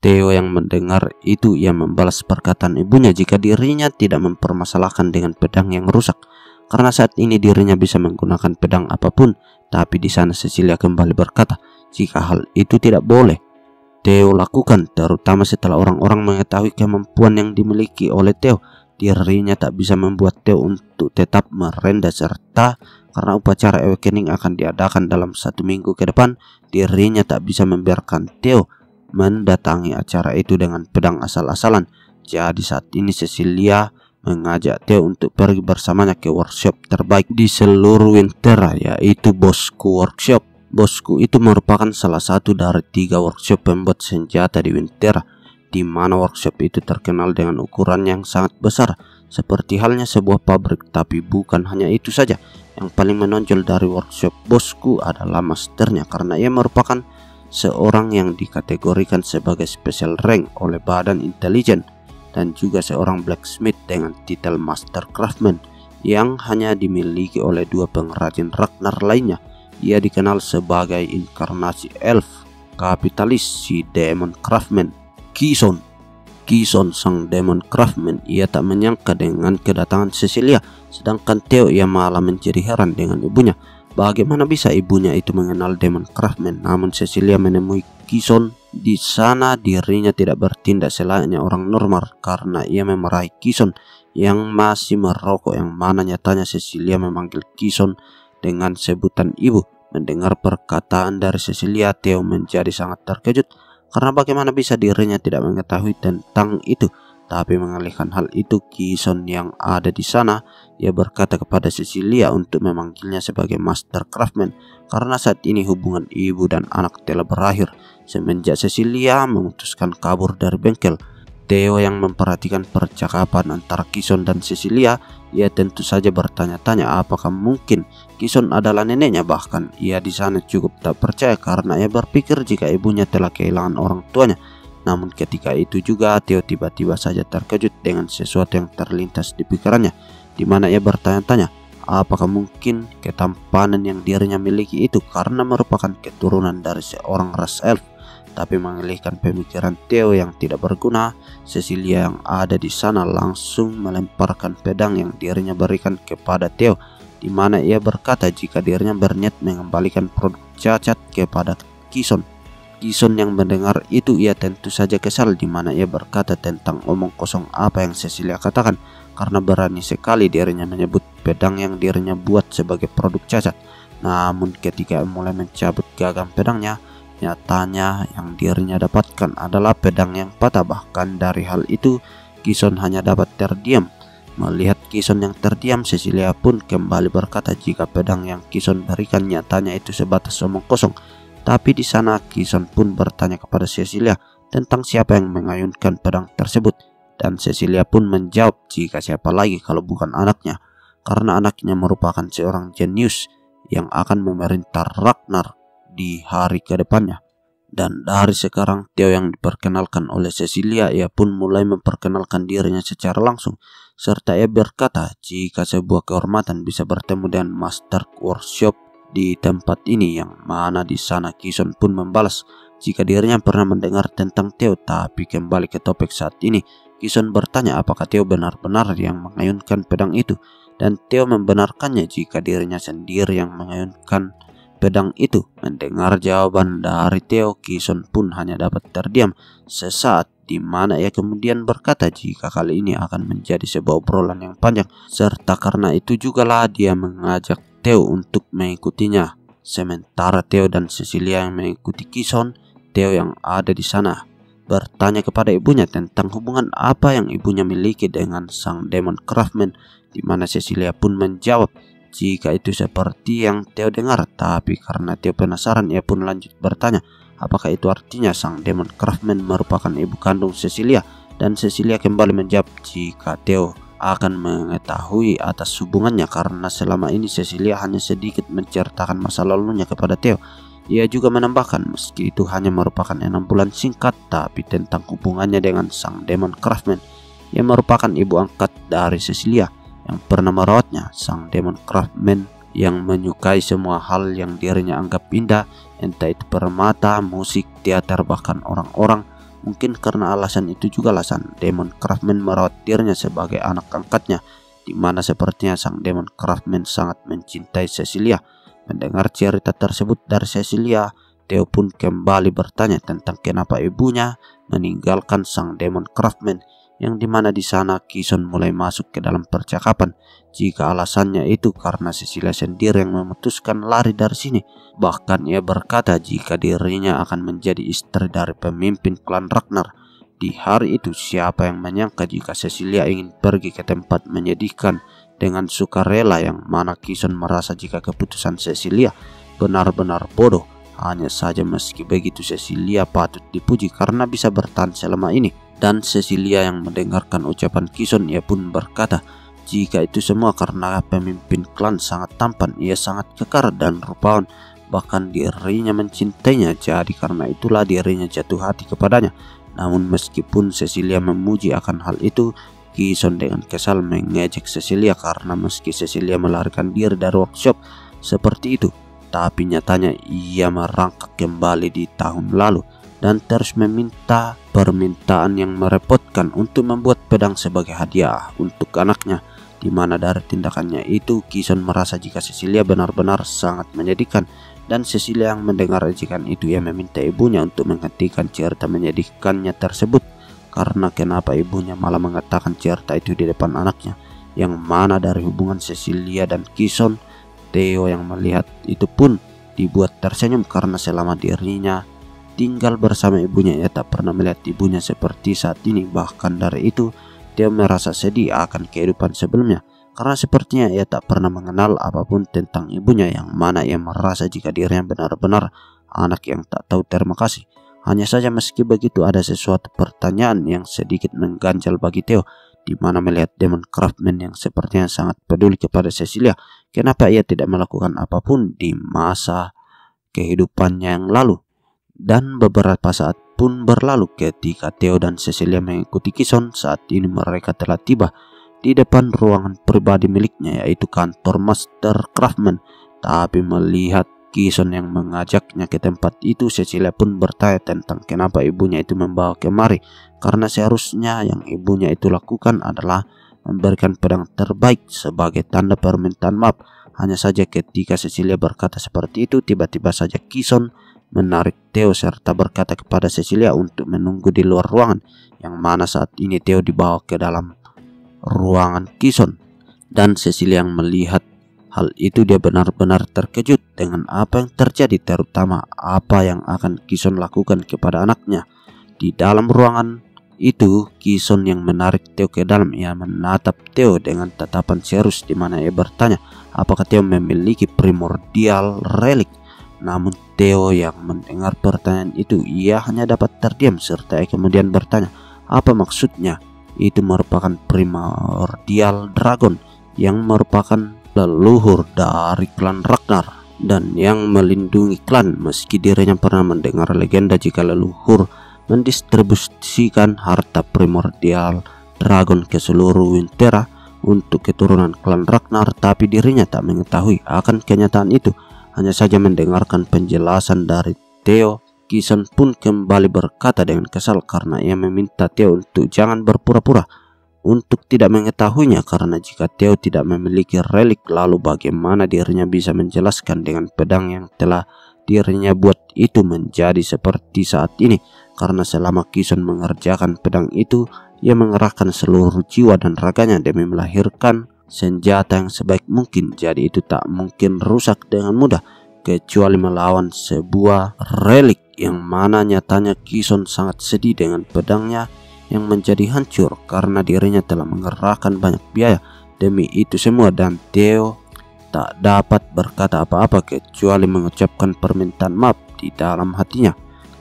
Speaker 1: Theo yang mendengar itu, ia membalas perkataan ibunya jika dirinya tidak mempermasalahkan dengan pedang yang rusak, karena saat ini dirinya bisa menggunakan pedang apapun. Tapi di sana Cecilia kembali berkata jika hal itu tidak boleh Theo lakukan, terutama setelah orang-orang mengetahui kemampuan yang dimiliki oleh Theo. Dirinya tak bisa membuat Theo untuk tetap merendah, serta karena upacara awakening akan diadakan dalam 1 minggu ke depan, dirinya tak bisa membiarkan Theo mendatangi acara itu dengan pedang asal-asalan. Jadi saat ini Cecilia mengajak Theo untuk pergi bersamanya ke workshop terbaik di seluruh Winterra, yaitu Bosku Workshop. Bosku itu merupakan salah satu dari 3 workshop pembuat senjata di Winterra, di mana workshop itu terkenal dengan ukuran yang sangat besar, seperti halnya sebuah pabrik. Tapi bukan hanya itu saja, yang paling menonjol dari workshop Bosku adalah masternya, karena ia merupakan seorang yang dikategorikan sebagai special rank oleh Badan Intelijen, dan juga seorang blacksmith dengan titel Master Craftsman yang hanya dimiliki oleh 2 pengrajin Ragnar lainnya. Ia dikenal sebagai inkarnasi elf kapitalis si Demon Craftsman, Kison. Kison sang Demon Craftsman. Ia tak menyangka dengan kedatangan Cecilia, sedangkan Theo ia malah menjadi heran dengan ibunya. Bagaimana bisa ibunya itu mengenal Demon Craftsman? Namun Cecilia menemui Kison di sana. Dirinya tidak bertindak selayaknya orang normal karena ia memarahi Kison yang masih merokok, yang mana nyatanya Cecilia memanggil Kison dengan sebutan ibu. Mendengar perkataan dari Cecilia, Theo menjadi sangat terkejut karena bagaimana bisa dirinya tidak mengetahui tentang itu. Tapi mengalihkan hal itu, Kison yang ada di sana, ia berkata kepada Cecilia untuk memanggilnya sebagai Master Craftsman karena saat ini hubungan ibu dan anak telah berakhir semenjak Cecilia memutuskan kabur dari bengkel. Theo yang memperhatikan percakapan antara Kison dan Cecilia, ia tentu saja bertanya-tanya apakah mungkin Kison adalah neneknya. Bahkan ia di sana cukup tak percaya karena ia berpikir jika ibunya telah kehilangan orang tuanya. Namun ketika itu juga Theo tiba-tiba saja terkejut dengan sesuatu yang terlintas di pikirannya, di mana ia bertanya-tanya Apakah mungkin ketampanan yang dirinya miliki itu karena merupakan keturunan dari seorang ras elf? Tapi mengalihkan pemikiran Theo yang tidak berguna, Cecilia yang ada di sana langsung melemparkan pedang yang dirinya berikan kepada Theo, di mana ia berkata jika dirinya berniat mengembalikan produk cacat kepada Kison. Kison yang mendengar itu ia tentu saja kesal, di mana ia berkata tentang omong kosong apa yang Cecilia katakan, karena berani sekali dirinya menyebut pedang yang dirinya buat sebagai produk cacat. Namun ketika mulai mencabut gagang pedangnya, nyatanya yang dirinya dapatkan adalah pedang yang patah. Bahkan dari hal itu, Kison hanya dapat terdiam. Melihat Kison yang terdiam, Cecilia pun kembali berkata jika pedang yang Kison berikan nyatanya itu sebatas omong kosong. Tapi di sana Kison pun bertanya kepada Cecilia tentang siapa yang mengayunkan pedang tersebut. Dan Cecilia pun menjawab jika siapa lagi kalau bukan anaknya, karena anaknya merupakan seorang jenius yang akan memerintah Ragnar di hari kedepannya. Dan dari sekarang Theo yang diperkenalkan oleh Cecilia, ia pun mulai memperkenalkan dirinya secara langsung, serta ia berkata jika sebuah kehormatan bisa bertemu dengan Master Workshop di tempat ini, yang mana di sana Kison pun membalas jika dirinya pernah mendengar tentang Theo. Tapi kembali ke topik saat ini, Kison bertanya apakah Theo benar-benar yang mengayunkan pedang itu, dan Theo membenarkannya jika dirinya sendiri yang mengayunkan pedang itu. Mendengar jawaban dari Theo, Kison pun hanya dapat terdiam sesaat, di mana ia kemudian berkata jika kali ini akan menjadi sebuah obrolan yang panjang, serta karena itu jugalah dia mengajak Theo untuk mengikutinya. Sementara Theo dan Cecilia yang mengikuti Kison, Theo yang ada di sana bertanya kepada ibunya tentang hubungan apa yang ibunya miliki dengan sang demon craftsman, di mana Cecilia pun menjawab jika itu seperti yang Theo dengar. Tapi karena Theo penasaran, ia pun lanjut bertanya apakah itu artinya sang demon craftsman merupakan ibu kandung Cecilia, dan Cecilia kembali menjawab jika Theo akan mengetahui atas hubungannya karena selama ini Cecilia hanya sedikit menceritakan masa lalunya kepada Theo. Ia juga menambahkan meski itu hanya merupakan 6 bulan singkat, tapi tentang hubungannya dengan sang demon craftsman yang merupakan ibu angkat dari Cecilia yang pernah merawatnya. Sang demon craftsman yang menyukai semua hal yang dirinya anggap indah, entah itu permata, musik, teater, bahkan orang-orang. Mungkin karena alasan itu juga alasan demon craftsman merawat dirinya sebagai anak angkatnya, di mana sepertinya sang demon craftsman sangat mencintai Cecilia. Mendengar cerita tersebut dari Cecilia, Theo pun kembali bertanya tentang kenapa ibunya meninggalkan sang demon craftsman, yang dimana di sana Kison mulai masuk ke dalam percakapan jika alasannya itu karena Cecilia sendiri yang memutuskan lari dari sini. Bahkan ia berkata jika dirinya akan menjadi istri dari pemimpin klan Ragnar. Di hari itu siapa yang menyangka jika Cecilia ingin pergi ke tempat menyedihkan dengan sukarela, yang mana Kison merasa jika keputusan Cecilia benar-benar bodoh. Hanya saja meski begitu Cecilia patut dipuji karena bisa bertahan selama ini. Dan Cecilia yang mendengarkan ucapan Kison, ia pun berkata jika itu semua karena pemimpin klan sangat tampan, ia sangat kekar dan rupawan, bahkan dirinya mencintainya, jadi karena itulah dirinya jatuh hati kepadanya. Namun meskipun Cecilia memuji akan hal itu, Kison dengan kesal mengejek Cecilia karena meski Cecilia melarikan diri dari workshop seperti itu, tapi nyatanya ia merangkak kembali di tahun lalu dan terus meminta permintaan yang merepotkan untuk membuat pedang sebagai hadiah untuk anaknya, di mana dari tindakannya itu Kison merasa jika Cecilia benar-benar sangat menyedihkan. Dan Cecilia yang mendengar ejekan itu, ia meminta ibunya untuk menghentikan cerita menyedihkannya tersebut, karena kenapa ibunya malah mengatakan cerita itu di depan anaknya, yang mana dari hubungan Cecilia dan Kison, Theo yang melihat itu pun dibuat tersenyum karena selama dirinya tinggal bersama ibunya ia tak pernah melihat ibunya seperti saat ini. Bahkan dari itu Theo merasa sedih akan kehidupan sebelumnya, karena sepertinya ia tak pernah mengenal apapun tentang ibunya, yang mana ia merasa jika dirinya benar-benar anak yang tak tahu terima kasih. Hanya saja meski begitu ada sesuatu pertanyaan yang sedikit mengganjal bagi Theo, di mana melihat demon craftsman yang sepertinya sangat peduli kepada Cecilia, kenapa ia tidak melakukan apapun di masa kehidupannya yang lalu. Dan beberapa saat pun berlalu ketika Theo dan Cecilia mengikuti Kison. Saat ini mereka telah tiba di depan ruangan pribadi miliknya, yaitu kantor Master Craftsman. Tapi melihat Kison yang mengajaknya ke tempat itu, Cecilia pun bertanya tentang kenapa ibunya itu membawa kemari, karena seharusnya yang ibunya itu lakukan adalah memberikan pedang terbaik sebagai tanda permintaan maaf. Hanya saja ketika Cecilia berkata seperti itu, tiba-tiba saja Kison menarik Theo serta berkata kepada Cecilia untuk menunggu di luar ruangan, yang mana saat ini Theo dibawa ke dalam ruangan Kison. Dan Cecilia yang melihat hal itu, dia benar-benar terkejut dengan apa yang terjadi, terutama apa yang akan Kison lakukan kepada anaknya. Di dalam ruangan itu, Kison yang menarik Theo ke dalam. Ia menatap Theo dengan tatapan serius, di mana ia bertanya apakah Theo memiliki primordial relic. Namun Theo yang mendengar pertanyaan itu, ia hanya dapat terdiam serta ia kemudian bertanya apa maksudnya. Itu merupakan primordial dragon yang merupakan leluhur dari klan Ragnar dan yang melindungi klan, meski dirinya pernah mendengar legenda jika leluhur mendistribusikan harta primordial dragon ke seluruh Winterra untuk keturunan klan Ragnar, tapi dirinya tak mengetahui akan kenyataan itu. Hanya saja mendengarkan penjelasan dari Theo, Kison pun kembali berkata dengan kesal karena ia meminta Theo untuk jangan berpura-pura untuk tidak mengetahuinya, karena jika Theo tidak memiliki relik, lalu bagaimana dirinya bisa menjelaskan dengan pedang yang telah dirinya buat itu menjadi seperti saat ini. Karena selama Kison mengerjakan pedang itu, ia mengerahkan seluruh jiwa dan raganya demi melahirkan senjata yang sebaik mungkin. Jadi itu tak mungkin rusak dengan mudah kecuali melawan sebuah relik, yang mana nyatanya Kison sangat sedih dengan pedangnya yang menjadi hancur karena dirinya telah mengerahkan banyak biaya demi itu semua. Dan Theo tak dapat berkata apa-apa kecuali mengucapkan permintaan maaf di dalam hatinya.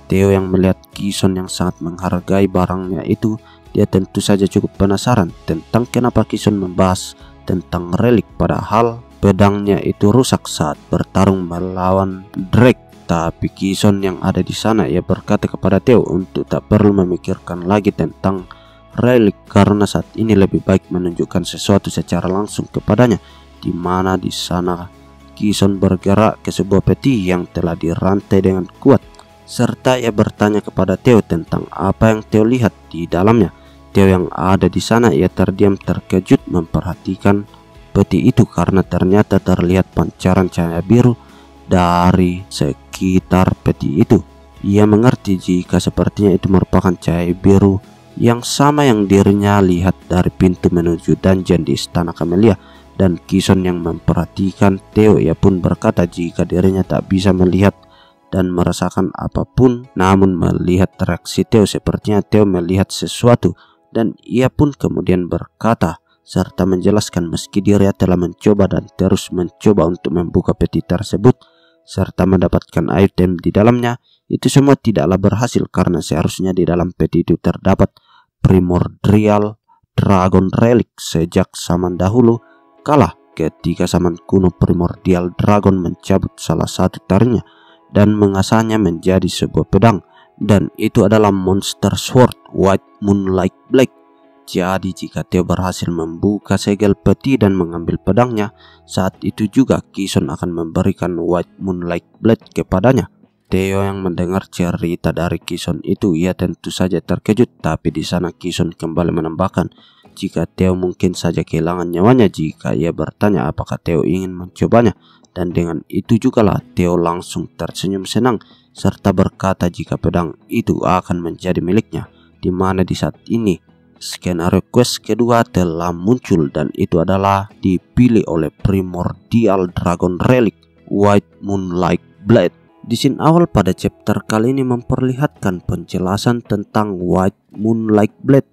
Speaker 1: Theo yang melihat Kison yang sangat menghargai barangnya itu, dia tentu saja cukup penasaran tentang kenapa Kison membahas tentang relik padahal pedangnya itu rusak saat bertarung melawan Drake. Tapi Kison yang ada di sana, ia berkata kepada Theo untuk tak perlu memikirkan lagi tentang relik karena saat ini lebih baik menunjukkan sesuatu secara langsung kepadanya, di mana di sana Kison bergerak ke sebuah peti yang telah dirantai dengan kuat, serta ia bertanya kepada Theo tentang apa yang Theo lihat di dalamnya. Theo yang ada di sana, ia terdiam terkejut memperhatikan peti itu karena ternyata terlihat pancaran cahaya biru dari sekitar peti itu. Ia mengerti jika sepertinya itu merupakan cahaya biru yang sama yang dirinya lihat dari pintu menuju dungeon di Istana Camellia. Dan Kison yang memperhatikan Theo, ia pun berkata jika dirinya tak bisa melihat dan merasakan apapun, namun melihat reaksi Theo sepertinya Theo melihat sesuatu. Dan ia pun kemudian berkata serta menjelaskan meski dirinya telah mencoba dan terus mencoba untuk membuka peti tersebut serta mendapatkan item di dalamnya, itu semua tidaklah berhasil karena seharusnya di dalam peti itu terdapat primordial dragon relic sejak zaman dahulu kala ketika zaman kuno primordial dragon mencabut salah satu taringnya dan mengasahnya menjadi sebuah pedang, dan itu adalah monster sword White Moonlight Blade. Jadi jika Theo berhasil membuka segel peti dan mengambil pedangnya, saat itu juga Kison akan memberikan White Moonlight Blade kepadanya. Theo yang mendengar cerita dari Kison itu, ia tentu saja terkejut, tapi di sana Kison kembali menambahkan jika Theo mungkin saja kehilangan nyawanya jika ia bertanya apakah Theo ingin mencobanya. Dan dengan itu jugalah Theo langsung tersenyum senang serta berkata jika pedang itu akan menjadi miliknya, di mana di saat ini skenario quest kedua telah muncul dan itu adalah dipilih oleh Primordial Dragon Relic White Moonlight Blade. Di scene awal pada chapter kali ini memperlihatkan penjelasan tentang White Moonlight Blade.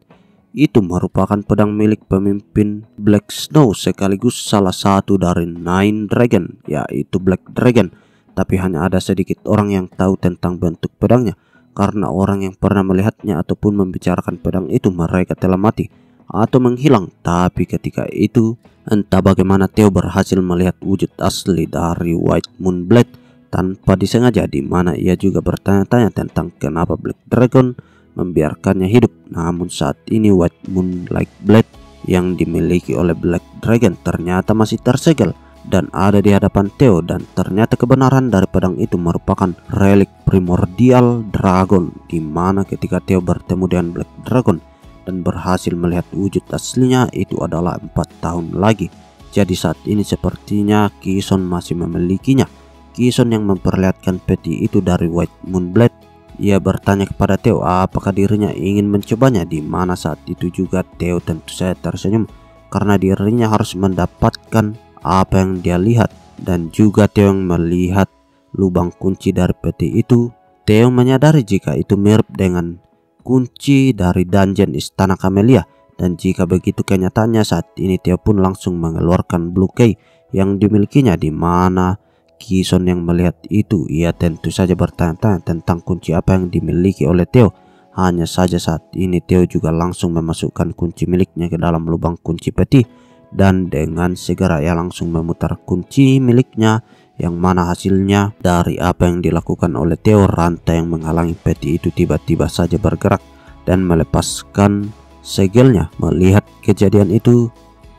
Speaker 1: Itu merupakan pedang milik pemimpin Black Snow sekaligus salah satu dari Nine Dragon, yaitu Black Dragon. Tapi hanya ada sedikit orang yang tahu tentang bentuk pedangnya, karena orang yang pernah melihatnya ataupun membicarakan pedang itu mereka telah mati atau menghilang. Tapi ketika itu entah bagaimana Theo berhasil melihat wujud asli dari White Moon Blade tanpa disengaja, di mana ia juga bertanya-tanya tentang kenapa Black Dragon membiarkannya hidup. Namun saat ini White Moonlight Blade yang dimiliki oleh Black Dragon ternyata masih tersegel dan ada di hadapan Theo, dan ternyata kebenaran dari pedang itu merupakan relik primordial dragon, di mana ketika Theo bertemu dengan Black Dragon dan berhasil melihat wujud aslinya itu adalah 4 tahun lagi. Jadi saat ini sepertinya Kison masih memilikinya. Kison yang memperlihatkan peti itu dari White Moon Blade. Ia bertanya kepada Theo apakah dirinya ingin mencobanya, di mana saat itu juga Theo tentu saja tersenyum karena dirinya harus mendapatkan apa yang dia lihat. Dan juga Theo yang melihat lubang kunci dari peti itu. Theo menyadari jika itu mirip dengan kunci dari dungeon Istana Camellia, dan jika begitu kenyataannya saat ini Theo pun langsung mengeluarkan Blue Key yang dimilikinya, di mana Kison yang melihat itu ia tentu saja bertanya-tanya tentang kunci apa yang dimiliki oleh Theo. Hanya saja saat ini Theo juga langsung memasukkan kunci miliknya ke dalam lubang kunci peti, dan dengan segera ia langsung memutar kunci miliknya, yang mana hasilnya dari apa yang dilakukan oleh Theo, rantai yang menghalangi peti itu tiba-tiba saja bergerak dan melepaskan segelnya. Melihat kejadian itu,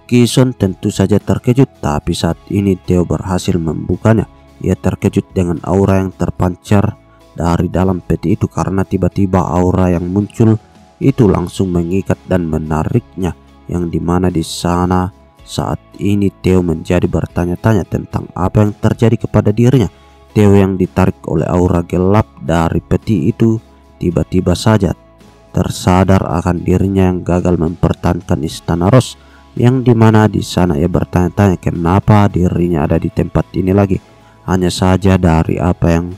Speaker 1: Kison tentu saja terkejut, tapi saat ini Theo berhasil membukanya. Ia terkejut dengan aura yang terpancar dari dalam peti itu, karena tiba-tiba aura yang muncul itu langsung mengikat dan menariknya, yang dimana di sana saat ini Theo menjadi bertanya-tanya tentang apa yang terjadi kepada dirinya. Theo yang ditarik oleh aura gelap dari peti itu tiba-tiba saja tersadar akan dirinya yang gagal mempertahankan Istana Rose, yang dimana di sana ia bertanya-tanya kenapa dirinya ada di tempat ini lagi. Hanya saja dari apa yang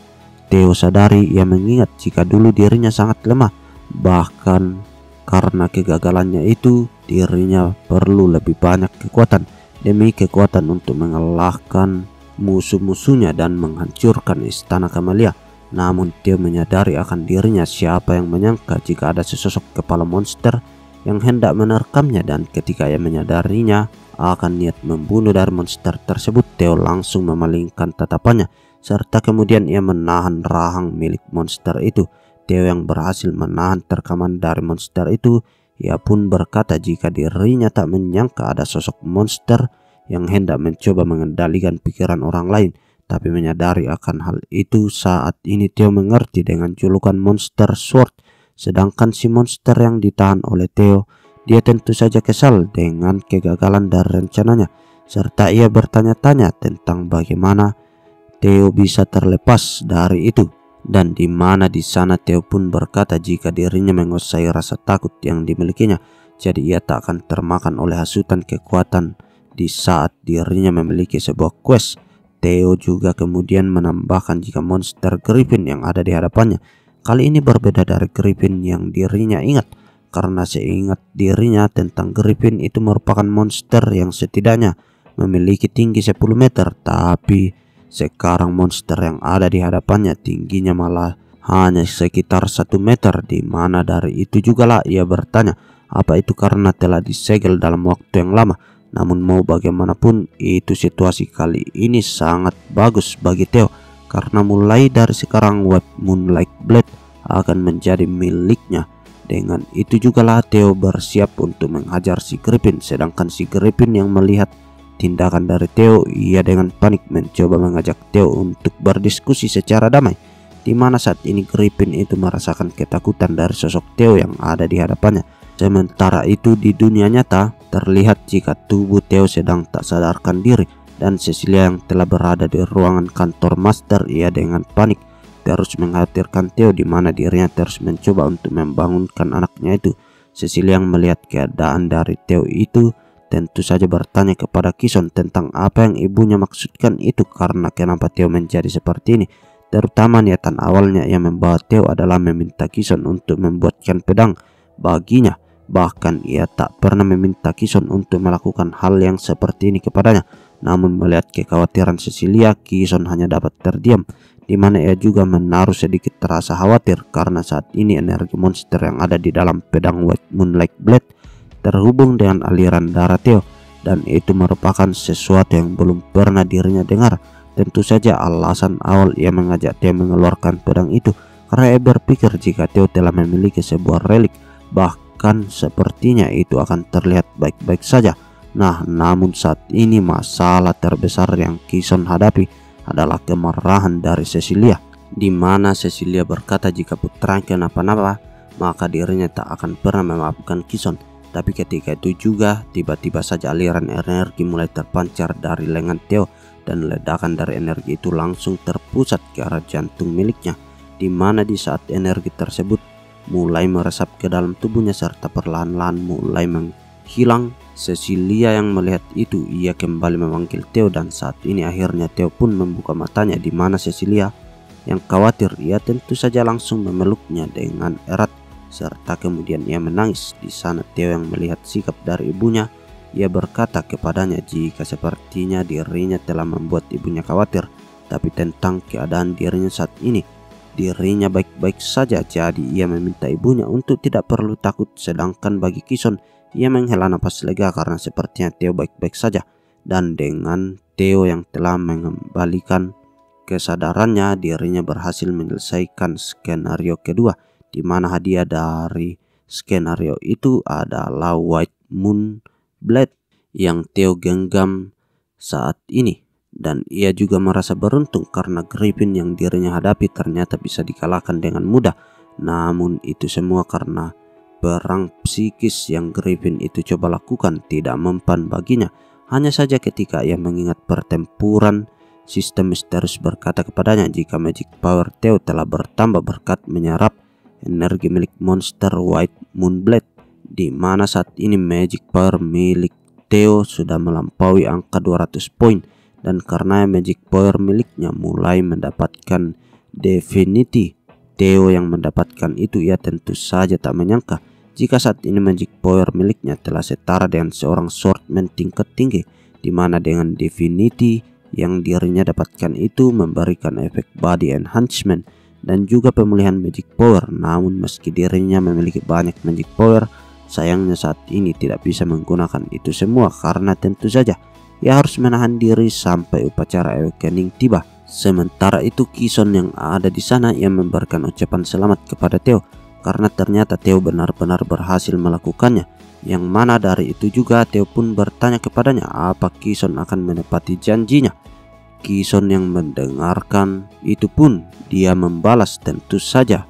Speaker 1: Theo sadari, ia mengingat jika dulu dirinya sangat lemah, bahkan karena kegagalannya itu dirinya perlu lebih banyak kekuatan demi kekuatan untuk mengalahkan musuh-musuhnya dan menghancurkan Istana Camellia. Namun Theo menyadari akan dirinya, siapa yang menyangka jika ada sesosok kepala monster yang hendak menerkamnya, dan ketika ia menyadarinya akan niat membunuh dari monster tersebut, Theo langsung memalingkan tatapannya serta kemudian ia menahan rahang milik monster itu. Theo yang berhasil menahan terkaman dari monster itu, ia pun berkata jika dirinya tak menyangka ada sosok monster yang hendak mencoba mengendalikan pikiran orang lain. Tapi menyadari akan hal itu saat ini Theo mengerti dengan julukan Monster Sword. Sedangkan si monster yang ditahan oleh Theo, dia tentu saja kesal dengan kegagalan dari rencananya, serta ia bertanya-tanya tentang bagaimana Theo bisa terlepas dari itu. Dan di mana di sana Theo pun berkata jika dirinya menguasai rasa takut yang dimilikinya, jadi ia tak akan termakan oleh hasutan kekuatan di saat dirinya memiliki sebuah quest. Theo juga kemudian menambahkan jika monster Griffin yang ada di hadapannya kali ini berbeda dari Griffin yang dirinya ingat, karena seingat dirinya tentang Griffin itu merupakan monster yang setidaknya memiliki tinggi 10 meter, tapi sekarang monster yang ada di hadapannya tingginya malah hanya sekitar 1 meter. Di mana dari itu jugalah ia bertanya apa itu karena telah disegel dalam waktu yang lama. Namun mau bagaimanapun itu situasi kali ini sangat bagus bagi Theo, karena mulai dari sekarang White Moonlight Blade akan menjadi miliknya. Dengan itu jugalah Theo bersiap untuk menghajar si Griffin. Sedangkan si Griffin yang melihat tindakan dari Theo, ia dengan panik mencoba mengajak Theo untuk berdiskusi secara damai, di mana saat ini Griffin itu merasakan ketakutan dari sosok Theo yang ada di hadapannya. Sementara itu di dunia nyata terlihat jika tubuh Theo sedang tak sadarkan diri, dan Cecilia yang telah berada di ruangan kantor master, ia dengan panik terus mengkhawatirkan Theo, di mana dirinya terus mencoba untuk membangunkan anaknya itu. Cecilia yang melihat keadaan dari Theo itu tentu saja bertanya kepada Kison tentang apa yang ibunya maksudkan itu, karena kenapa Theo menjadi seperti ini. Terutama niatan awalnya yang membawa Theo adalah meminta Kison untuk membuatkan pedang baginya. Bahkan ia tak pernah meminta Kison untuk melakukan hal yang seperti ini kepadanya. Namun melihat kekhawatiran Cecilia, Kison hanya dapat terdiam, di mana ia juga menaruh sedikit rasa khawatir karena saat ini energi monster yang ada di dalam pedang White Moonlight Blade terhubung dengan aliran darah Theo, dan itu merupakan sesuatu yang belum pernah dirinya dengar. Tentu saja alasan awal ia mengajak Theo mengeluarkan pedang itu karena ia berpikir jika Theo telah memiliki sebuah relik, bahkan bahkan sepertinya itu akan terlihat baik-baik saja. Nah, namun saat ini masalah terbesar yang Kison hadapi adalah kemarahan dari Cecilia, di mana Cecilia berkata jika putranya kenapa-napa, maka dirinya tak akan pernah memaafkan Kison. Tapi ketika itu juga tiba-tiba saja aliran energi mulai terpancar dari lengan Theo, dan ledakan dari energi itu langsung terpusat ke arah jantung miliknya, di mana di saat energi tersebut mulai meresap ke dalam tubuhnya serta perlahan-lahan mulai menghilang. Cecilia yang melihat itu, ia kembali memanggil Theo, dan saat ini akhirnya Theo pun membuka matanya, di mana Cecilia yang khawatir, ia tentu saja langsung memeluknya dengan erat serta kemudian ia menangis. Di sana Theo yang melihat sikap dari ibunya, ia berkata kepadanya jika sepertinya dirinya telah membuat ibunya khawatir, tapi tentang keadaan dirinya saat ini, dirinya baik-baik saja. Jadi ia meminta ibunya untuk tidak perlu takut. Sedangkan bagi Kison, ia menghela napas lega karena sepertinya Theo baik-baik saja. Dan dengan Theo yang telah mengembalikan kesadarannya, dirinya berhasil menyelesaikan skenario kedua, di mana hadiah dari skenario itu adalah White Moon Blade yang Theo genggam saat ini. Dan ia juga merasa beruntung karena Griffin yang dirinya hadapi ternyata bisa dikalahkan dengan mudah. Namun itu semua karena perang psikis yang Griffin itu coba lakukan tidak mempan baginya. Hanya saja ketika ia mengingat pertempuran, sistem misterius berkata kepadanya jika magic power Theo telah bertambah berkat menyerap energi milik monster White Moon Blade, di mana saat ini magic power milik Theo sudah melampaui angka 200 poin. Dan karena magic power miliknya mulai mendapatkan Divinity, Theo yang mendapatkan itu, ia tentu saja tak menyangka jika saat ini magic power miliknya telah setara dengan seorang swordman tingkat tinggi, di mana dengan Divinity yang dirinya dapatkan itu memberikan efek body enhancement dan juga pemulihan magic power. Namun meski dirinya memiliki banyak magic power, sayangnya saat ini tidak bisa menggunakan itu semua karena tentu saja ia harus menahan diri sampai upacara awakening tiba. Sementara itu Kison yang ada di sana, ia memberikan ucapan selamat kepada Theo karena ternyata Theo benar-benar berhasil melakukannya. Yang mana dari itu juga Theo pun bertanya kepadanya apa Kison akan menepati janjinya. Kison yang mendengarkan itu pun dia membalas tentu saja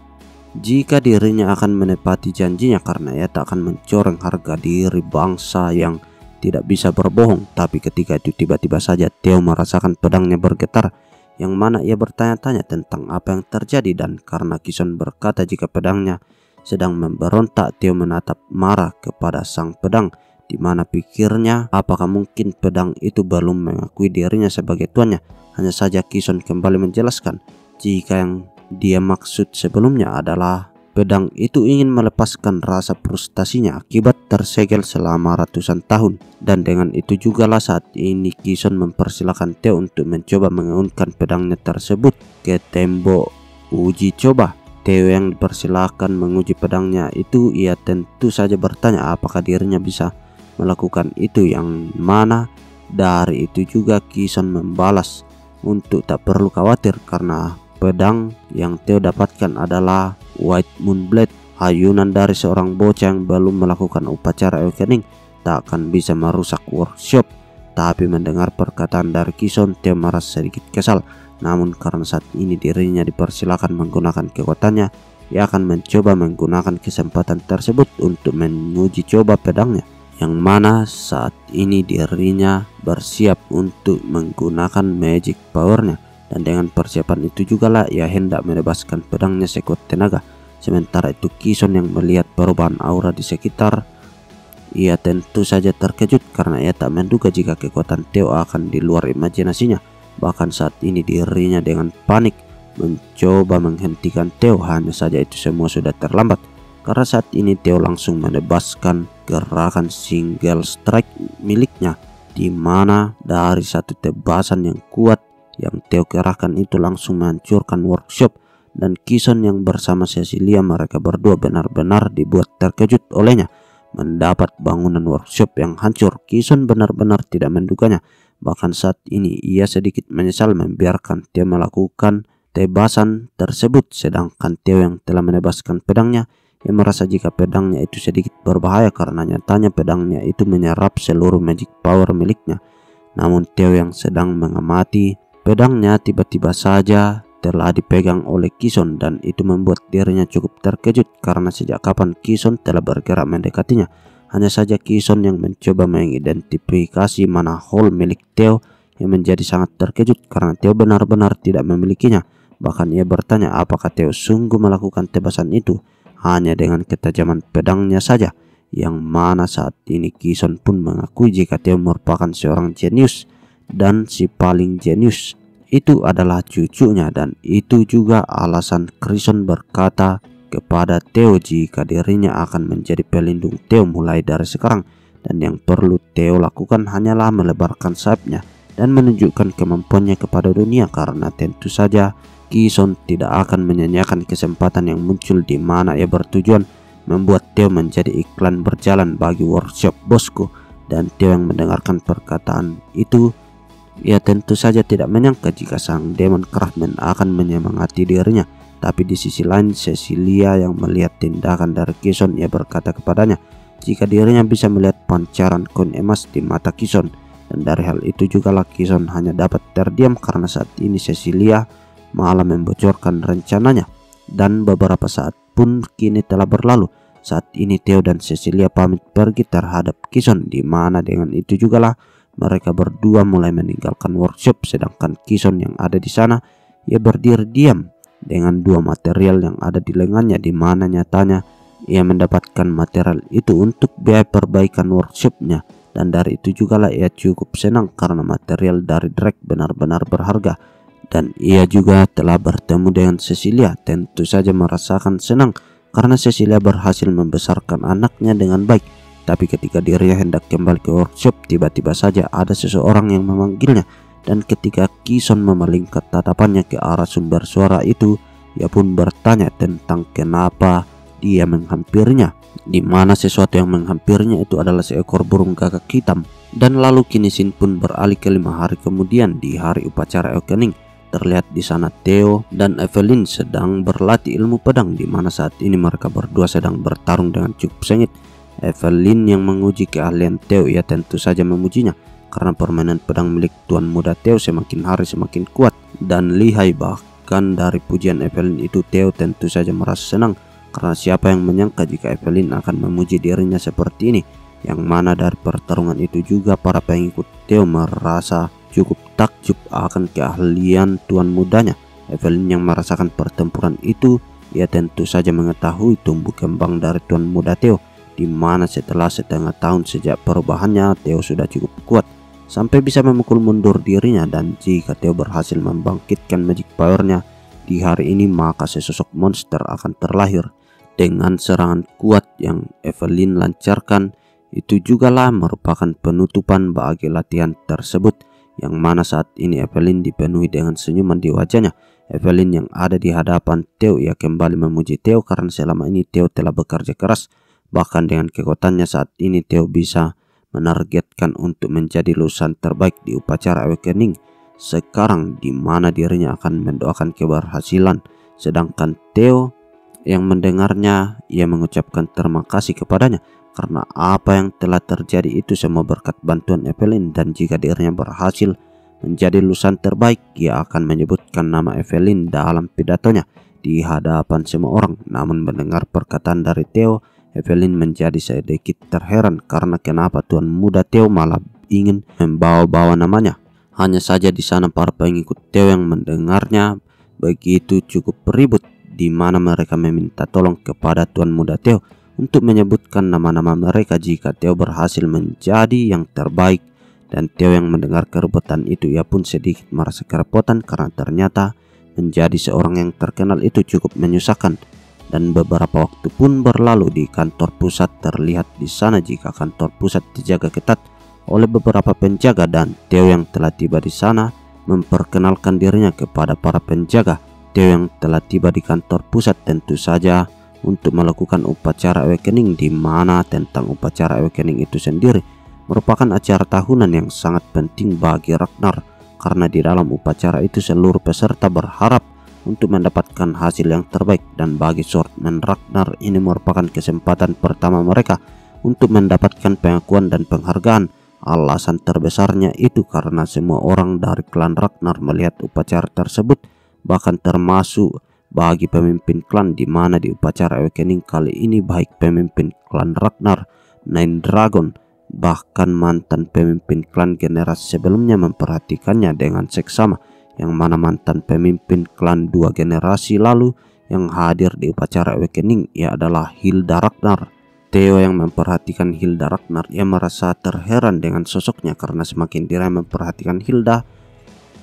Speaker 1: jika dirinya akan menepati janjinya karena ia tak akan mencoreng harga diri bangsa yang tidak bisa berbohong. Tapi ketika itu tiba-tiba saja Theo merasakan pedangnya bergetar, yang mana ia bertanya-tanya tentang apa yang terjadi. Dan karena Kison berkata jika pedangnya sedang memberontak, Theo menatap marah kepada sang pedang, di mana pikirnya apakah mungkin pedang itu belum mengakui dirinya sebagai tuannya. Hanya saja Kison kembali menjelaskan jika yang dia maksud sebelumnya adalah pedang itu ingin melepaskan rasa frustasinya akibat tersegel selama ratusan tahun. Dan dengan itu jugalah saat ini Kison mempersilahkan Theo untuk mencoba mengaunkan pedangnya tersebut ke tembok uji coba. Theo yang dipersilahkan menguji pedangnya itu, ia tentu saja bertanya apakah dirinya bisa melakukan itu, yang mana dari itu juga Kison membalas untuk tak perlu khawatir karena pedang yang Theo dapatkan adalah White Moon Blade, hayunan dari seorang bocah yang belum melakukan upacara awakening, tak akan bisa merusak workshop. Tapi mendengar perkataan dari Kison, Theo merasa sedikit kesal. Namun karena saat ini dirinya dipersilakan menggunakan kekuatannya, ia akan mencoba menggunakan kesempatan tersebut untuk menguji coba pedangnya, yang mana saat ini dirinya bersiap untuk menggunakan magic powernya. Dan dengan persiapan itu juga lah ia hendak menebaskan pedangnya sekuat tenaga. Sementara itu Kison yang melihat perubahan aura di sekitar, ia tentu saja terkejut karena ia tak menduga jika kekuatan Theo akan di luar imajinasinya. Bahkan saat ini dirinya dengan panik mencoba menghentikan Theo, hanya saja itu semua sudah terlambat karena saat ini Theo langsung menebaskan gerakan single strike miliknya, di mana dari satu tebasan yang kuat yang Theo kerahkan itu langsung menghancurkan workshop. Dan Kison yang bersama Cecilia, mereka berdua benar-benar dibuat terkejut olehnya mendapat bangunan workshop yang hancur. Kison benar-benar tidak menduganya. Bahkan saat ini ia sedikit menyesal membiarkan Theo melakukan tebasan tersebut. Sedangkan Theo yang telah menebaskan pedangnya, Ia merasa jika pedangnya itu sedikit berbahaya karena nyatanya pedangnya itu menyerap seluruh magic power miliknya. Namun Theo yang sedang mengamati pedangnya tiba-tiba saja telah dipegang oleh Kison, dan itu membuat dirinya cukup terkejut karena sejak kapan Kison telah bergerak mendekatinya. Hanya saja Kison yang mencoba mengidentifikasi mana hole milik Theo yang menjadi sangat terkejut karena Theo benar-benar tidak memilikinya. Bahkan ia bertanya apakah Theo sungguh melakukan tebasan itu hanya dengan ketajaman pedangnya saja, yang mana saat ini Kison pun mengakui jika Theo merupakan seorang jenius, dan si paling jenius itu adalah cucunya. Dan itu juga alasan Kison berkata kepada Theo jika dirinya akan menjadi pelindung Theo mulai dari sekarang, dan yang perlu Theo lakukan hanyalah melebarkan sayapnya dan menunjukkan kemampuannya kepada dunia, karena tentu saja Kison tidak akan menyanyiakan kesempatan yang muncul di mana ia bertujuan membuat Theo menjadi iklan berjalan bagi workshop bosku. Dan Theo yang mendengarkan perkataan itu, ia tentu saja tidak menyangka jika sang Demon Craftsman akan menyemangati dirinya. Tapi di sisi lain Cecilia yang melihat tindakan dari Kison, ia berkata kepadanya jika dirinya bisa melihat pancaran koin emas di mata Kison. Dan dari hal itu jugalah Kison hanya dapat terdiam karena saat ini Cecilia malah membocorkan rencananya. Dan beberapa saat pun kini telah berlalu. Saat ini Theo dan Cecilia pamit pergi terhadap Kison, di mana dengan itu jugalah mereka berdua mulai meninggalkan workshop. Sedangkan Kison yang ada di sana, ia berdiri diam dengan dua material yang ada di lengannya, di mana nyatanya ia mendapatkan material itu untuk biaya perbaikan workshopnya. Dan dari itu jugalah ia cukup senang karena material dari Drake benar-benar berharga. Dan ia juga telah bertemu dengan Cecilia, tentu saja merasakan senang karena Cecilia berhasil membesarkan anaknya dengan baik. Tapi ketika dirinya hendak kembali ke workshop, tiba-tiba saja ada seseorang yang memanggilnya. Dan ketika Kison memalingkan tatapannya ke arah sumber suara itu, ia pun bertanya tentang kenapa dia menghampirinya, di mana sesuatu yang menghampirinya itu adalah seekor burung gagak hitam. Dan lalu kini Shin pun beralih ke 5 hari kemudian di hari upacara awakening. Terlihat di sana Theo dan Evelyn sedang berlatih ilmu pedang, di mana saat ini mereka berdua sedang bertarung dengan cukup sengit. Evelyn yang menguji keahlian Theo, ia tentu saja memujinya karena permainan pedang milik tuan muda Theo semakin hari semakin kuat dan lihai. Bahkan dari pujian Evelyn itu Theo tentu saja merasa senang, karena siapa yang menyangka jika Evelyn akan memuji dirinya seperti ini. Yang mana dari pertarungan itu juga para pengikut Theo merasa cukup takjub akan keahlian tuan mudanya. Evelyn yang merasakan pertempuran itu, ia tentu saja mengetahui tumbuh kembang dari tuan muda Theo, di mana setelah setengah tahun sejak perubahannya Theo sudah cukup kuat sampai bisa memukul mundur dirinya. Dan jika Theo berhasil membangkitkan magic powernya di hari ini, maka sesosok monster akan terlahir. Dengan serangan kuat yang Evelyn lancarkan, itu jugalah merupakan penutupan bagi latihan tersebut, yang mana saat ini Evelyn dipenuhi dengan senyuman di wajahnya. Evelyn yang ada di hadapan Theo, ia kembali memuji Theo karena selama ini Theo telah bekerja keras. Bahkan dengan kekuatannya saat ini Theo bisa menargetkan untuk menjadi lulusan terbaik di upacara awakening sekarang, di mana dirinya akan mendoakan keberhasilan. Sedangkan Theo yang mendengarnya, ia mengucapkan terima kasih kepadanya karena apa yang telah terjadi itu semua berkat bantuan Evelyn. Dan jika dirinya berhasil menjadi lulusan terbaik, ia akan menyebutkan nama Evelyn dalam pidatonya di hadapan semua orang. Namun mendengar perkataan dari Theo, Evelyn menjadi sedikit terheran karena kenapa tuan muda Theo malah ingin membawa-bawa namanya. Hanya saja di sana para pengikut Theo yang mendengarnya begitu cukup ribut, di mana mereka meminta tolong kepada tuan muda Theo untuk menyebutkan nama-nama mereka jika Theo berhasil menjadi yang terbaik. Dan Theo yang mendengar keributan itu, ia pun sedikit merasa kerepotan karena ternyata menjadi seorang yang terkenal itu cukup menyusahkan. Dan beberapa waktu pun berlalu di kantor pusat. Terlihat di sana jika kantor pusat dijaga ketat oleh beberapa penjaga, dan Theo yang telah tiba di sana memperkenalkan dirinya kepada para penjaga. Theo yang telah tiba di kantor pusat tentu saja untuk melakukan upacara awakening, di mana tentang upacara awakening itu sendiri merupakan acara tahunan yang sangat penting bagi Ragnar, karena di dalam upacara itu seluruh peserta berharap untuk mendapatkan hasil yang terbaik, dan bagi Swordsman Ragnar ini merupakan kesempatan pertama mereka untuk mendapatkan pengakuan dan penghargaan. Alasan terbesarnya itu karena semua orang dari klan Ragnar melihat upacara tersebut, bahkan termasuk bagi pemimpin klan, di mana di upacara Awakening kali ini baik pemimpin klan Ragnar, Nine Dragon, bahkan mantan pemimpin klan generasi sebelumnya memperhatikannya dengan seksama, yang mana mantan pemimpin klan 2 generasi lalu yang hadir di upacara Awakening ia adalah Hilda Ragnar. Theo yang memperhatikan Hilda Ragnar, ia merasa terheran dengan sosoknya karena semakin dia memperhatikan Hilda,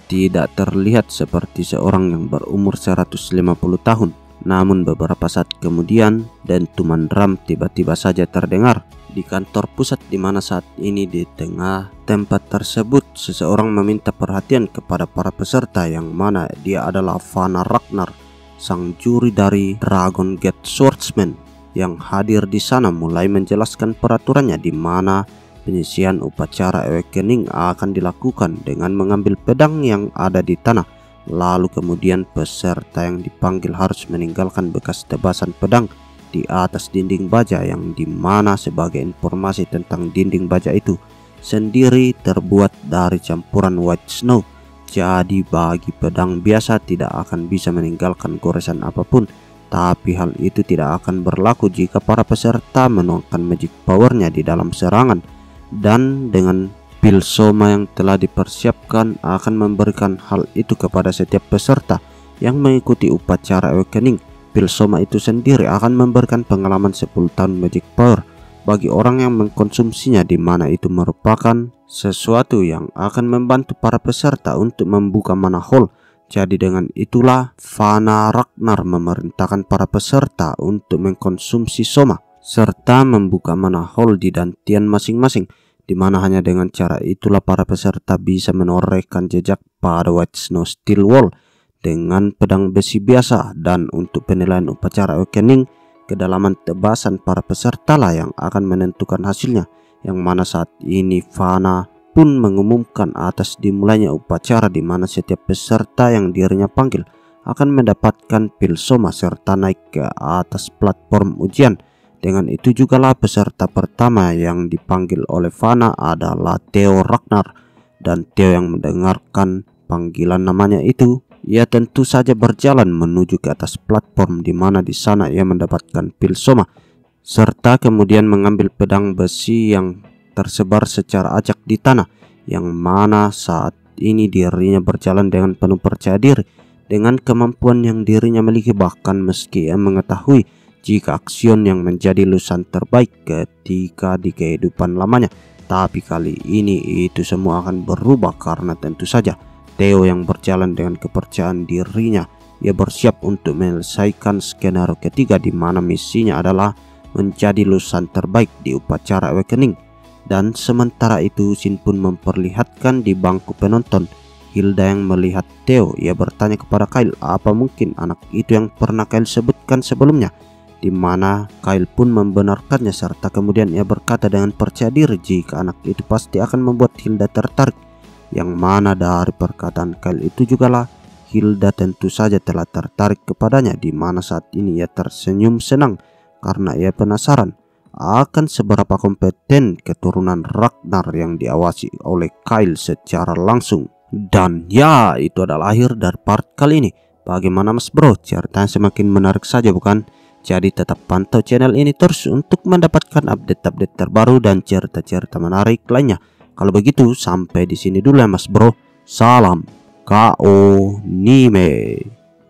Speaker 1: tidak terlihat seperti seorang yang berumur 150 tahun. Namun beberapa saat kemudian, dentuman drum tiba-tiba saja terdengar di kantor pusat, di mana saat ini di tengah tempat tersebut seseorang meminta perhatian kepada para peserta, yang mana dia adalah Fana Ragnar, sang juri dari Dragon Gate Swordsman yang hadir di sana, mulai menjelaskan peraturannya, di mana penyisian upacara Awakening akan dilakukan dengan mengambil pedang yang ada di tanah. Lalu kemudian peserta yang dipanggil harus meninggalkan bekas tebasan pedang di atas dinding baja, yang dimana sebagai informasi tentang dinding baja itu sendiri terbuat dari campuran white snow. Jadi bagi pedang biasa tidak akan bisa meninggalkan goresan apapun, tapi hal itu tidak akan berlaku jika para peserta menuangkan magic powernya di dalam serangan. Dan dengan pil soma yang telah dipersiapkan akan memberikan hal itu kepada setiap peserta yang mengikuti upacara Awakening. Pil soma itu sendiri akan memberikan pengalaman 10 tahun magic power bagi orang yang mengkonsumsinya, di mana itu merupakan sesuatu yang akan membantu para peserta untuk membuka mana hole. Jadi dengan itulah Fana Ragnar memerintahkan para peserta untuk mengkonsumsi soma serta membuka mana hole di dantian masing-masing, di mana hanya dengan cara itulah para peserta bisa menorehkan jejak pada white snow steel wall dengan pedang besi biasa. Dan untuk penilaian upacara Awakening, kedalaman tebasan para peserta lah yang akan menentukan hasilnya, yang mana saat ini Fana pun mengumumkan atas dimulainya upacara, di mana setiap peserta yang dirinya panggil akan mendapatkan pil soma serta naik ke atas platform ujian. Dengan itu jugalah peserta pertama yang dipanggil oleh Fana adalah Theo Ragnar, dan Theo yang mendengarkan panggilan namanya itu, ia tentu saja berjalan menuju ke atas platform, di mana di sana ia mendapatkan pil soma serta kemudian mengambil pedang besi yang tersebar secara acak di tanah, yang mana saat ini dirinya berjalan dengan penuh percaya diri dengan kemampuan yang dirinya miliki, bahkan meski ia mengetahui jika aksion yang menjadi lulusan terbaik ketika di kehidupan lamanya. Tapi kali ini itu semua akan berubah karena tentu saja Theo yang berjalan dengan kepercayaan dirinya, ia bersiap untuk menyelesaikan skenario ketiga, di mana misinya adalah menjadi lulusan terbaik di upacara Awakening. Dan sementara itu Shin pun memperlihatkan di bangku penonton Hilda yang melihat Theo. Ia bertanya kepada Kyle apa mungkin anak itu yang pernah Kyle sebutkan sebelumnya, di mana Kyle pun membenarkannya, serta kemudian ia berkata dengan percaya diri jika anak itu pasti akan membuat Hilda tertarik, yang mana dari perkataan Kyle itu jugalah Hilda tentu saja telah tertarik kepadanya, di mana saat ini ia tersenyum senang karena ia penasaran akan seberapa kompeten keturunan Ragnar yang diawasi oleh Kyle secara langsung. Dan ya, itu adalah akhir dari part kali ini. Bagaimana Mas Bro? Ceritanya semakin menarik saja bukan? Jadi tetap pantau channel ini terus untuk mendapatkan update-update terbaru dan cerita-cerita menarik lainnya. Kalau begitu sampai di sini dulu ya Mas Bro. Salam KO Nime.